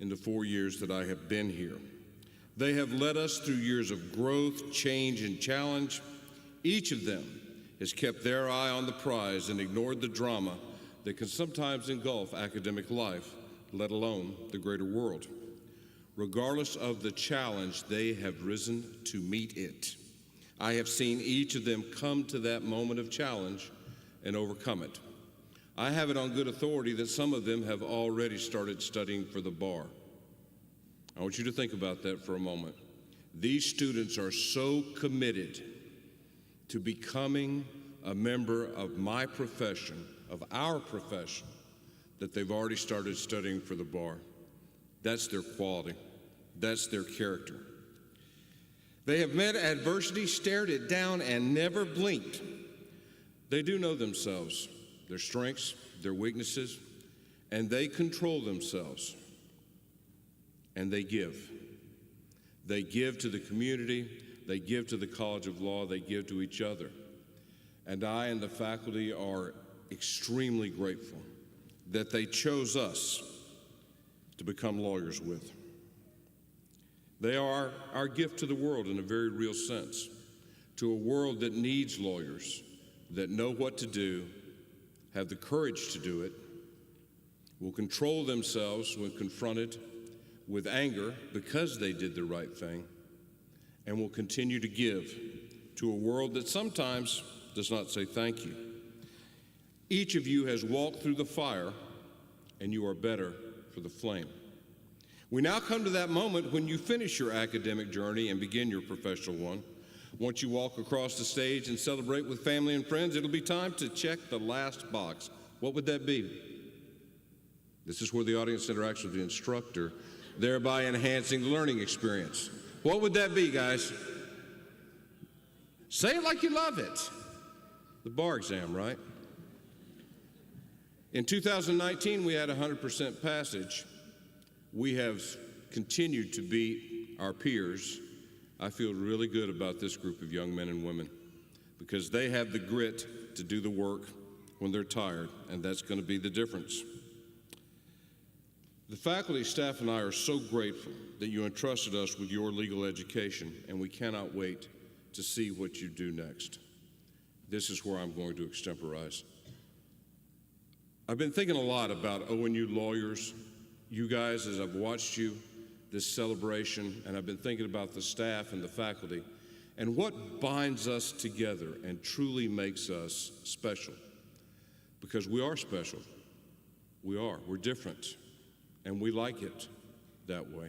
in the 4 years that I have been here. They have led us through years of growth, change, and challenge. Each of them has kept their eye on the prize and ignored the drama that can sometimes engulf academic life, let alone the greater world. Regardless of the challenge, they have risen to meet it. I have seen each of them come to that moment of challenge and overcome it. I have it on good authority that some of them have already started studying for the bar. I want you to think about that for a moment. These students are so committed to becoming a member of my profession, of our profession, that they've already started studying for the bar. That's their quality. That's their character. They have met adversity, stared it down, and never blinked. They do know themselves, their strengths, their weaknesses, and they control themselves. And they give. They give to the community, they give to the College of Law, they give to each other. And I and the faculty are extremely grateful that they chose us to become lawyers with. They are our gift to the world in a very real sense, to a world that needs lawyers, that know what to do, have the courage to do it, will control themselves when confronted with anger because they did the right thing, and will continue to give to a world that sometimes does not say thank you. Each of you has walked through the fire, and you are better for the flame. We now come to that moment when you finish your academic journey and begin your professional one. Once you walk across the stage and celebrate with family and friends, it'll be time to check the last box. What would that be? This is where the audience interacts with the instructor, thereby enhancing the learning experience. What would that be, guys? Say it like you love it. The bar exam, right? In 2019, we had 100% passage. We have continued to beat our peers. I feel really good about this group of young men and women because they have the grit to do the work when they're tired, and that's going to be the difference. The faculty, staff, and I are so grateful that you entrusted us with your legal education, and we cannot wait to see what you do next. This is where I'm going to extemporize. I've been thinking a lot about ONU lawyers, you guys, as I've watched you, this celebration, and I've been thinking about the staff and the faculty, and what binds us together and truly makes us special. Because we are special. We are. We're different. And we like it that way.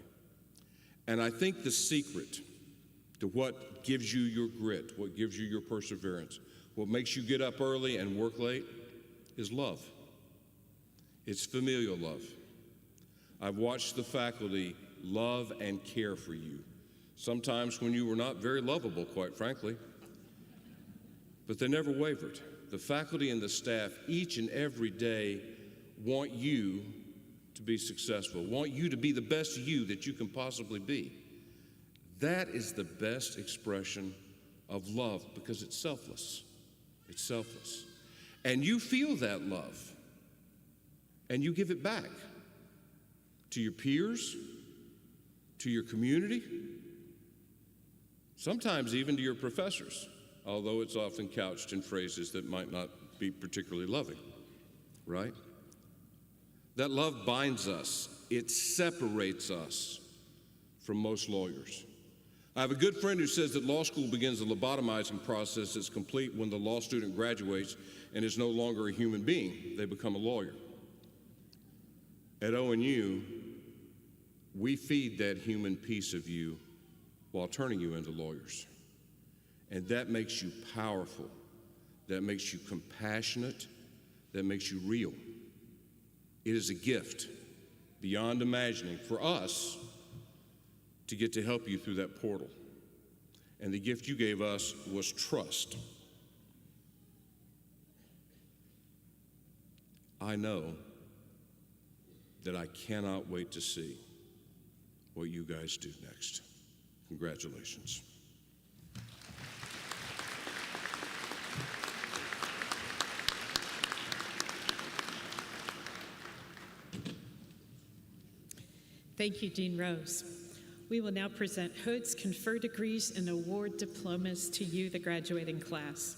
And I think the secret to what gives you your grit, what gives you your perseverance, what makes you get up early and work late is love. It's familial love. I've watched the faculty love and care for you, sometimes when you were not very lovable, quite frankly, but they never wavered. The faculty and the staff each and every day want you to be successful, want you to be the best you that you can possibly be. That is the best expression of love because it's selfless. It's selfless. And you feel that love, and you give it back to your peers, to your community, sometimes even to your professors, although it's often couched in phrases that might not be particularly loving, right? That love binds us. It separates us from most lawyers. I have a good friend who says that law school begins the lobotomizing process that's complete when the law student graduates and is no longer a human being. They become a lawyer. At ONU, we feed that human piece of you while turning you into lawyers. And that makes you powerful. That makes you compassionate. That makes you real. It is a gift beyond imagining for us to get to help you through that portal. And the gift you gave us was trust. I know that I cannot wait to see what you guys do next. Congratulations. Thank you, Dean Rose. We will now present hoods, confer degrees, and award diplomas to you, the graduating class.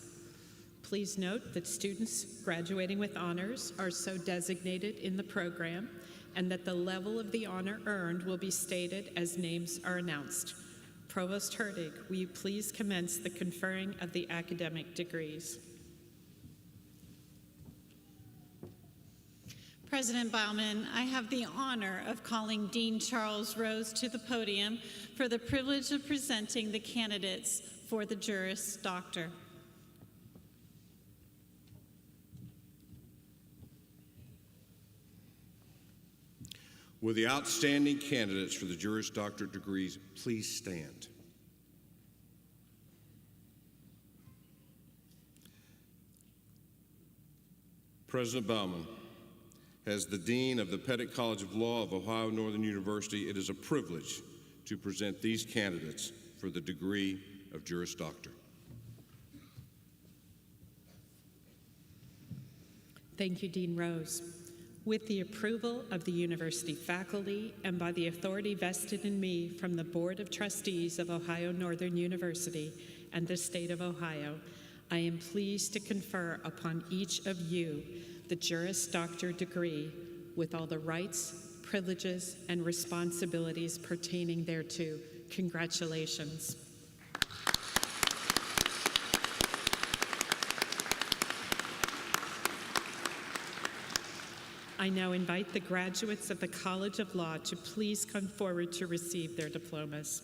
Please note that students graduating with honors are so designated in the program, and that the level of the honor earned will be stated as names are announced. Provost Hertig, will you please commence the conferring of the academic degrees? President Baumann, I have the honor of calling Dean Charles Rose to the podium for the privilege of presenting the candidates for the Juris Doctor. Will the outstanding candidates for the Juris Doctor degrees please stand? President Baumann, as the Dean of the Pettit College of Law of Ohio Northern University, it is a privilege to present these candidates for the degree of Juris Doctor. Thank you, Dean Rose. With the approval of the university faculty and by the authority vested in me from the Board of Trustees of Ohio Northern University and the state of Ohio, I am pleased to confer upon each of you the Juris Doctor degree with all the rights, privileges, and responsibilities pertaining thereto. Congratulations. I now invite the graduates of the College of Law to please come forward to receive their diplomas.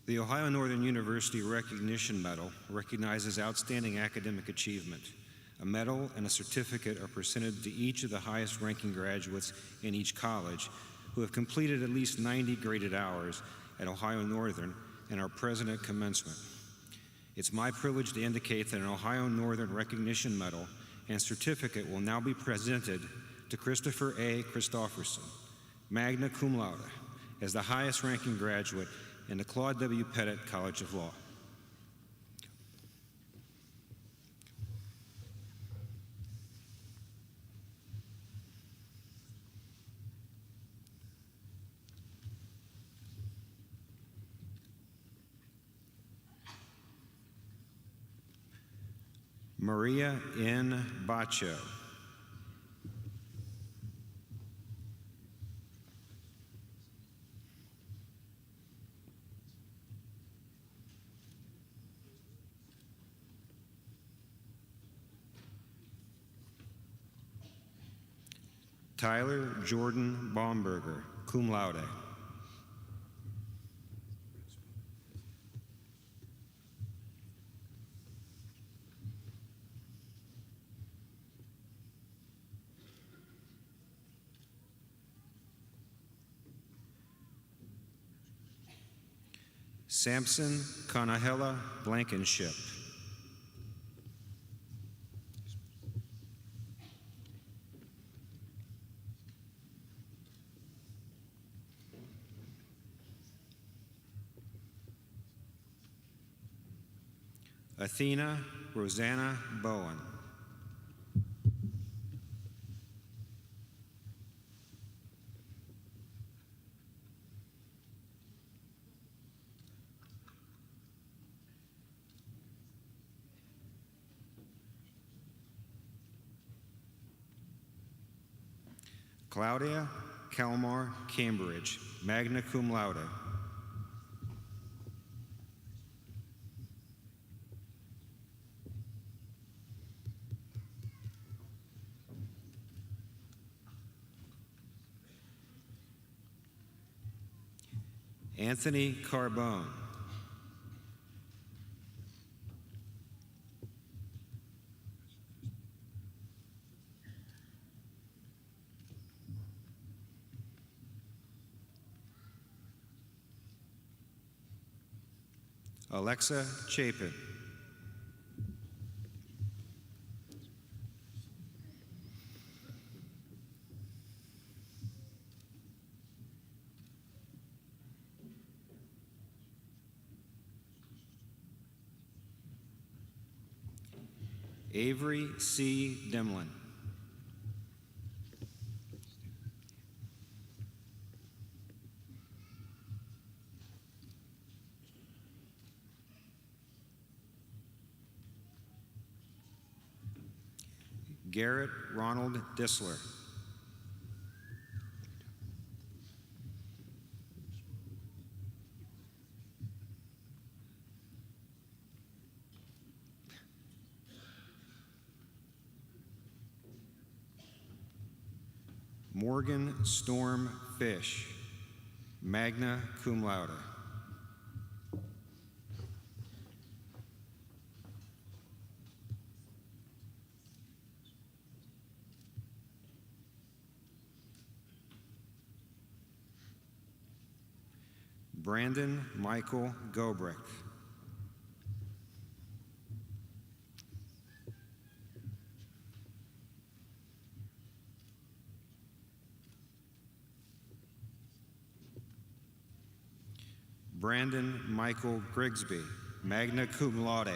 The Ohio Northern University Recognition Medal recognizes outstanding academic achievement. A medal and a certificate are presented to each of the highest-ranking graduates in each college who have completed at least 90 graded hours at Ohio Northern and are present at commencement. It's my privilege to indicate that an Ohio Northern Recognition Medal and certificate will now be presented to Christopher A. Christofferson, magna cum laude, as the highest-ranking graduate in the Claude W. Pettit College of Law. Maria N. Bacho. Tyler Jordan Baumberger, cum laude. Samson Kanahela Blankenship. Athena Rosanna Bowen. Claudia Kalmar Cambridge, magna cum laude. Anthony Carbone. Alexa Chapin. Avery C. Demlin. Garrett Ronald Dissler. Morgan Storm Fish, magna cum laude. Brandon Michael Gobrick. Brandon Michael Grigsby, magna cum laude.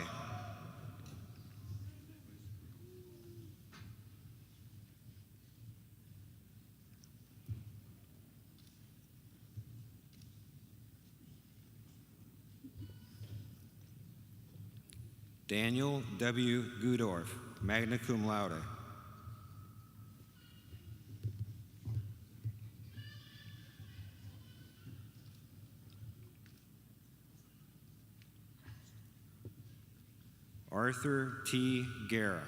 Daniel W. Gudorf, magna cum laude. Arthur T. Guerra.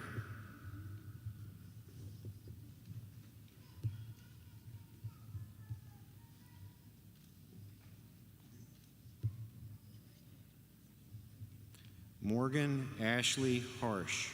Morgan Ashley Harsh.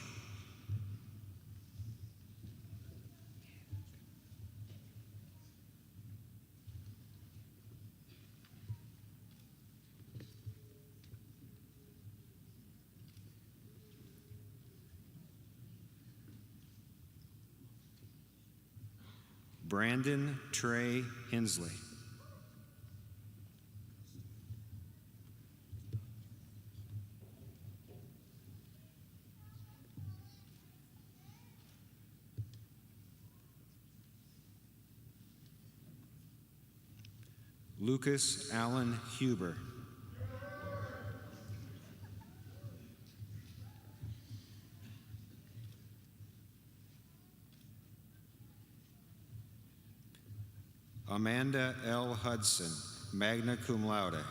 Brandon Trey Hensley. Lucas Allen Huber. Amanda L. Hudson, magna cum laude.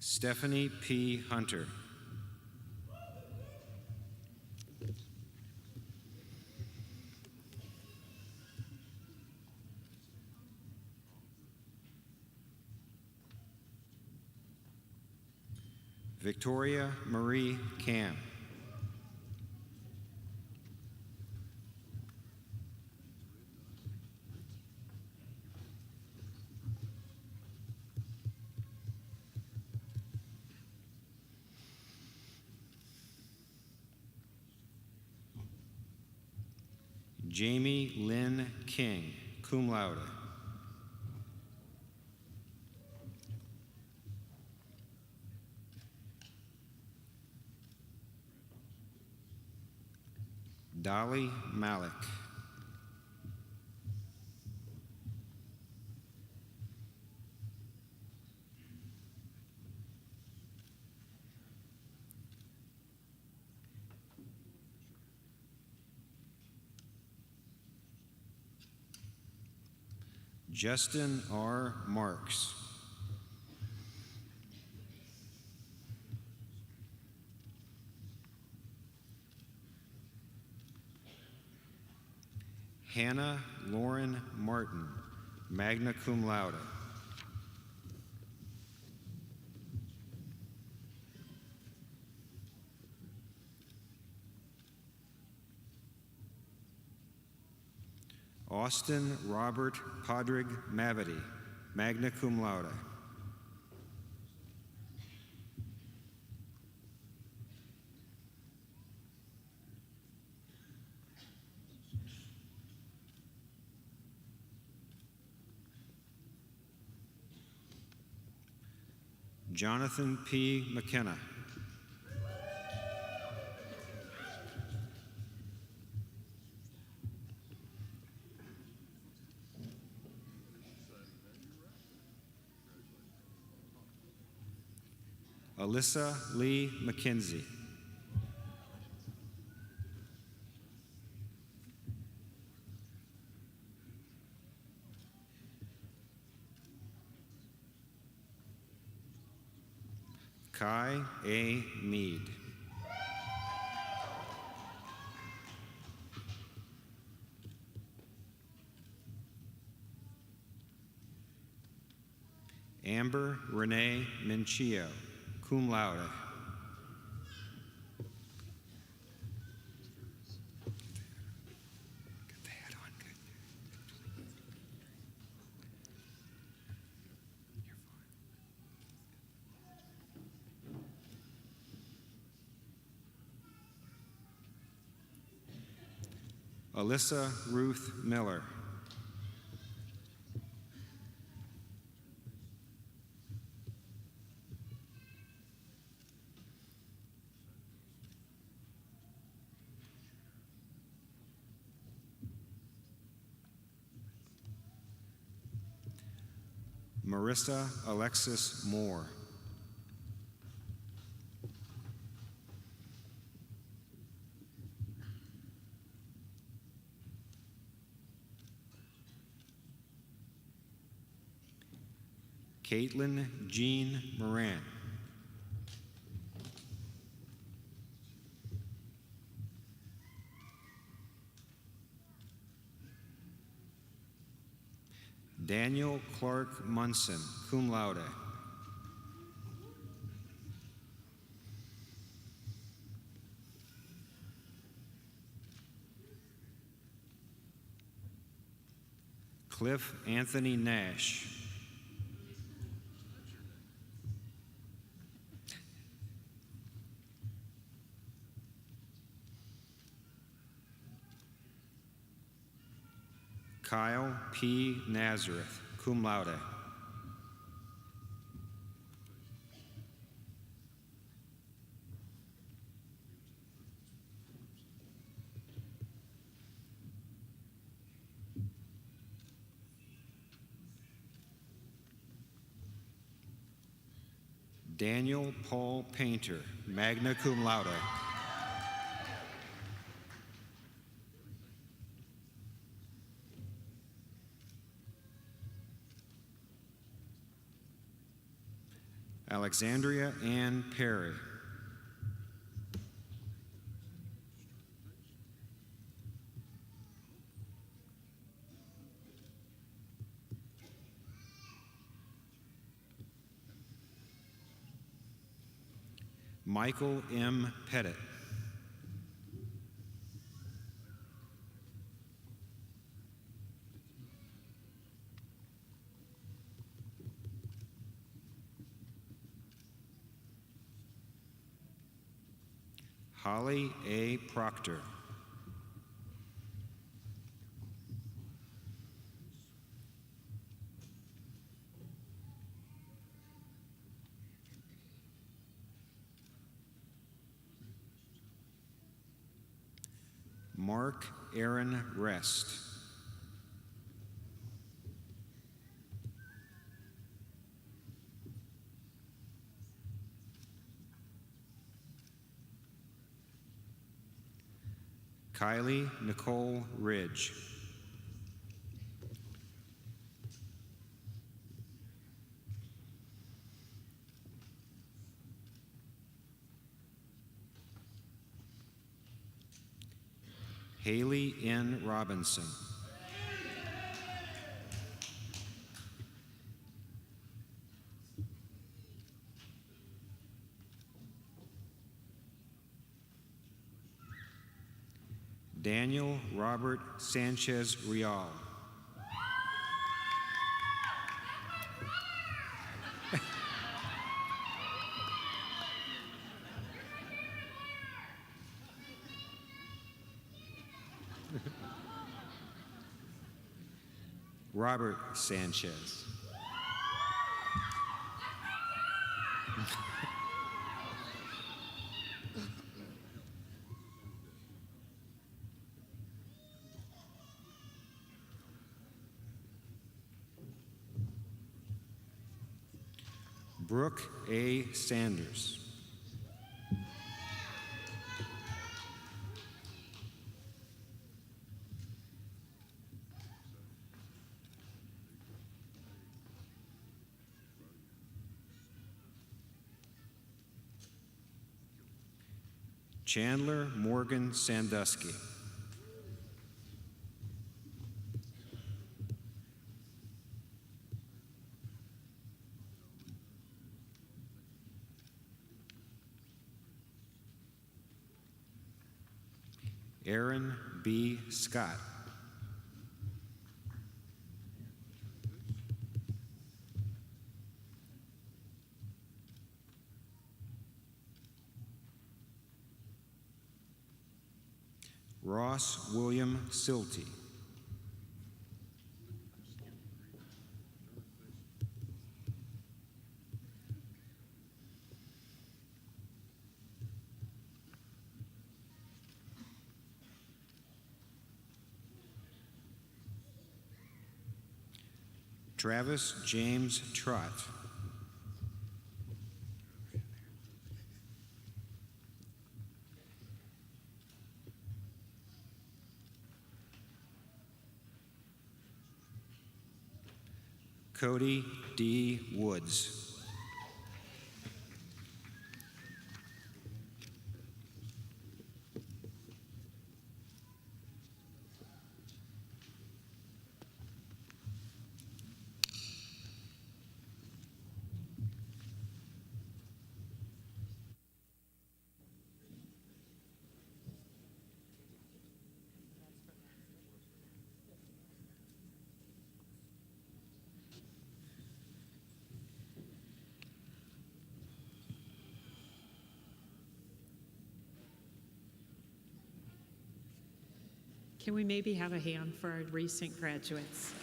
Stephanie P. Hunter. Victoria Marie Cam. Jamie Lynn King, cum laude. Dolly Malik. Justin R. Marks. Hannah Lauren Martin, magna cum laude. Austin Robert Podrig Mavity, magna cum laude. Jonathan P. McKenna. Alyssa Lee McKenzie. Kai A. Mead. Amber Renee Minchio, cum laude. Get the hat on, good. You're fine. Alyssa Ruth Miller. Marissa Alexis Moore. Caitlin Jean Moran. Daniel Clark Munson, cum laude. Cliff Anthony Nash. Kyle P. Nazareth, cum laude. Daniel Paul Painter, magna cum laude. Alexandria Ann Perry. Michael M. Pettit. Holly A. Proctor. Mark Aaron Rest. Kylie Nicole Ridge. Haley N. Robinson. Daniel Robert Sanchez Rial. Robert Sanchez. Brooke A. Sanders. Chandler Morgan Sandusky. Aaron B. Scott. Ross William Silty. Travis James Trott. Cody D. Woods. Can we maybe have a hand for our recent graduates?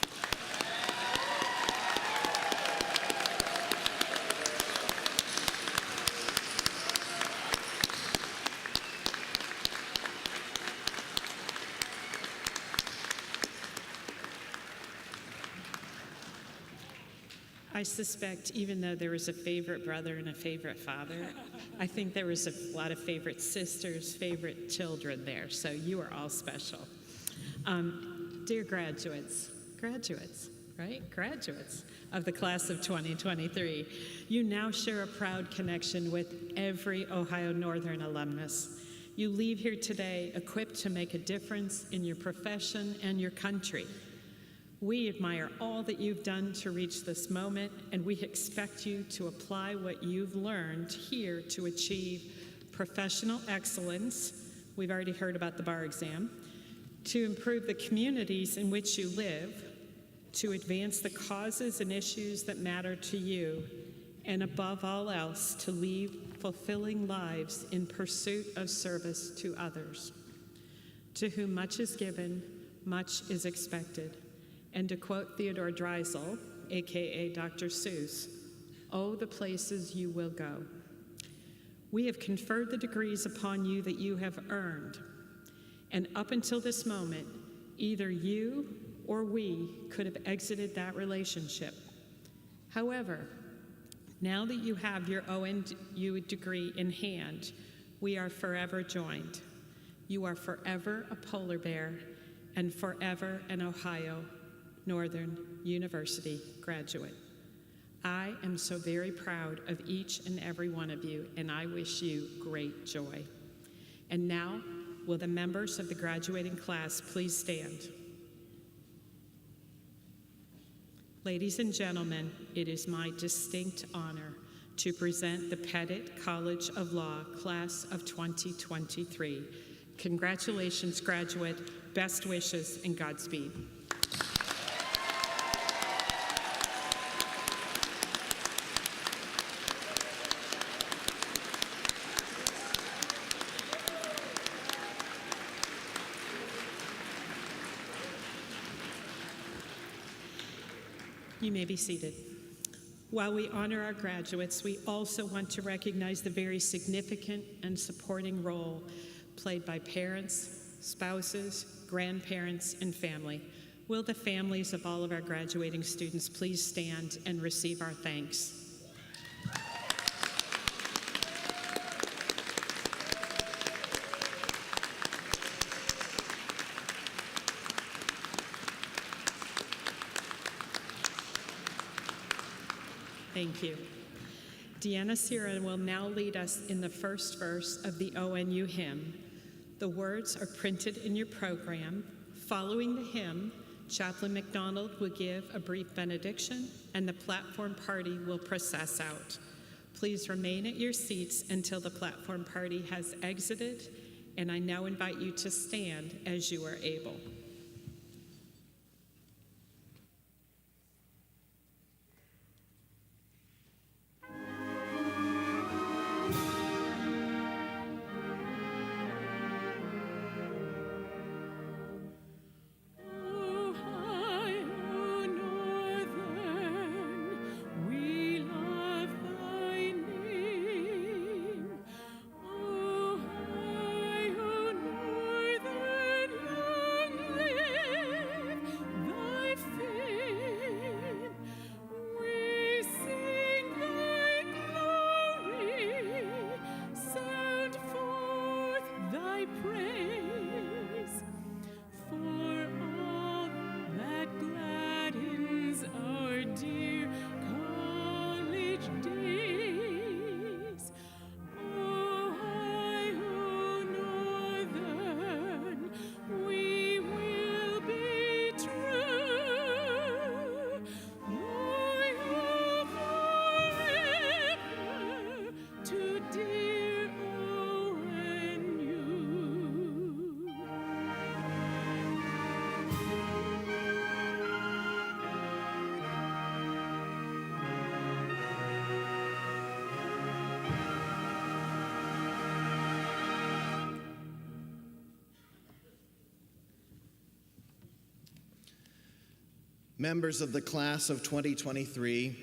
I suspect, even though there was a favorite brother and a favorite father, I think there was a lot of favorite sisters, favorite children there, so you are all special. Dear graduates of the class of 2023, you now share a proud connection with every Ohio Northern alumnus. You leave here today equipped to make a difference in your profession and your country. We admire all that you've done to reach this moment, and we expect you to apply what you've learned here to achieve professional excellence. We've already heard about the bar exam. To improve the communities in which you live, to advance the causes and issues that matter to you, and above all else, to lead fulfilling lives in pursuit of service to others. To whom much is given, much is expected. And to quote Theodore Dreiser, aka Dr. Seuss, "Oh, the places you will go." We have conferred the degrees upon you that you have earned. And up until this moment, either you or we could have exited that relationship. However, now that you have your ONU degree in hand, we are forever joined. You are forever a polar bear and forever an Ohio Northern University graduate. I am so very proud of each and every one of you, and I wish you great joy. And now, will the members of the graduating class please stand? Ladies and gentlemen, it is my distinct honor to present the Pettit College of Law Class of 2023. Congratulations, graduate. Best wishes and Godspeed. You may be seated. While we honor our graduates, we also want to recognize the very significant and supporting role played by parents, spouses, grandparents, and family. Will the families of all of our graduating students please stand and receive our thanks? Thank you. Deanna Sierra will now lead us in the first verse of the ONU hymn. The words are printed in your program. Following the hymn, Chaplain McDonald will give a brief benediction, and the platform party will process out. Please remain at your seats until the platform party has exited, and I now invite you to stand as you are able. Members of the class of 2023,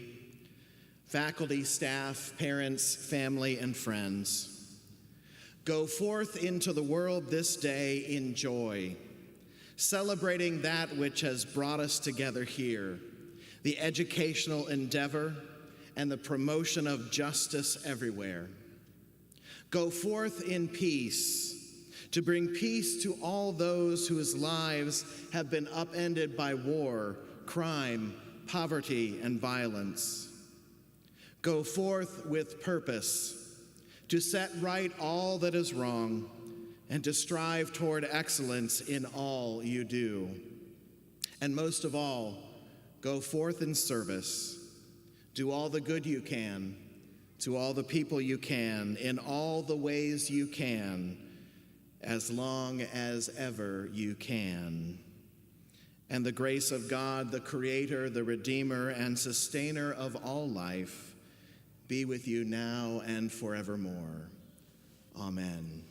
faculty, staff, parents, family, and friends, go forth into the world this day in joy, celebrating that which has brought us together here, the educational endeavor and the promotion of justice everywhere. Go forth in peace, to bring peace to all those whose lives have been upended by war, crime, poverty, and violence. Go forth with purpose, to set right all that is wrong, and to strive toward excellence in all you do. And most of all, go forth in service. Do all the good you can, to all the people you can, in all the ways you can, as long as ever you can. And the grace of God, the Creator, the Redeemer, and Sustainer of all life, be with you now and forevermore. Amen.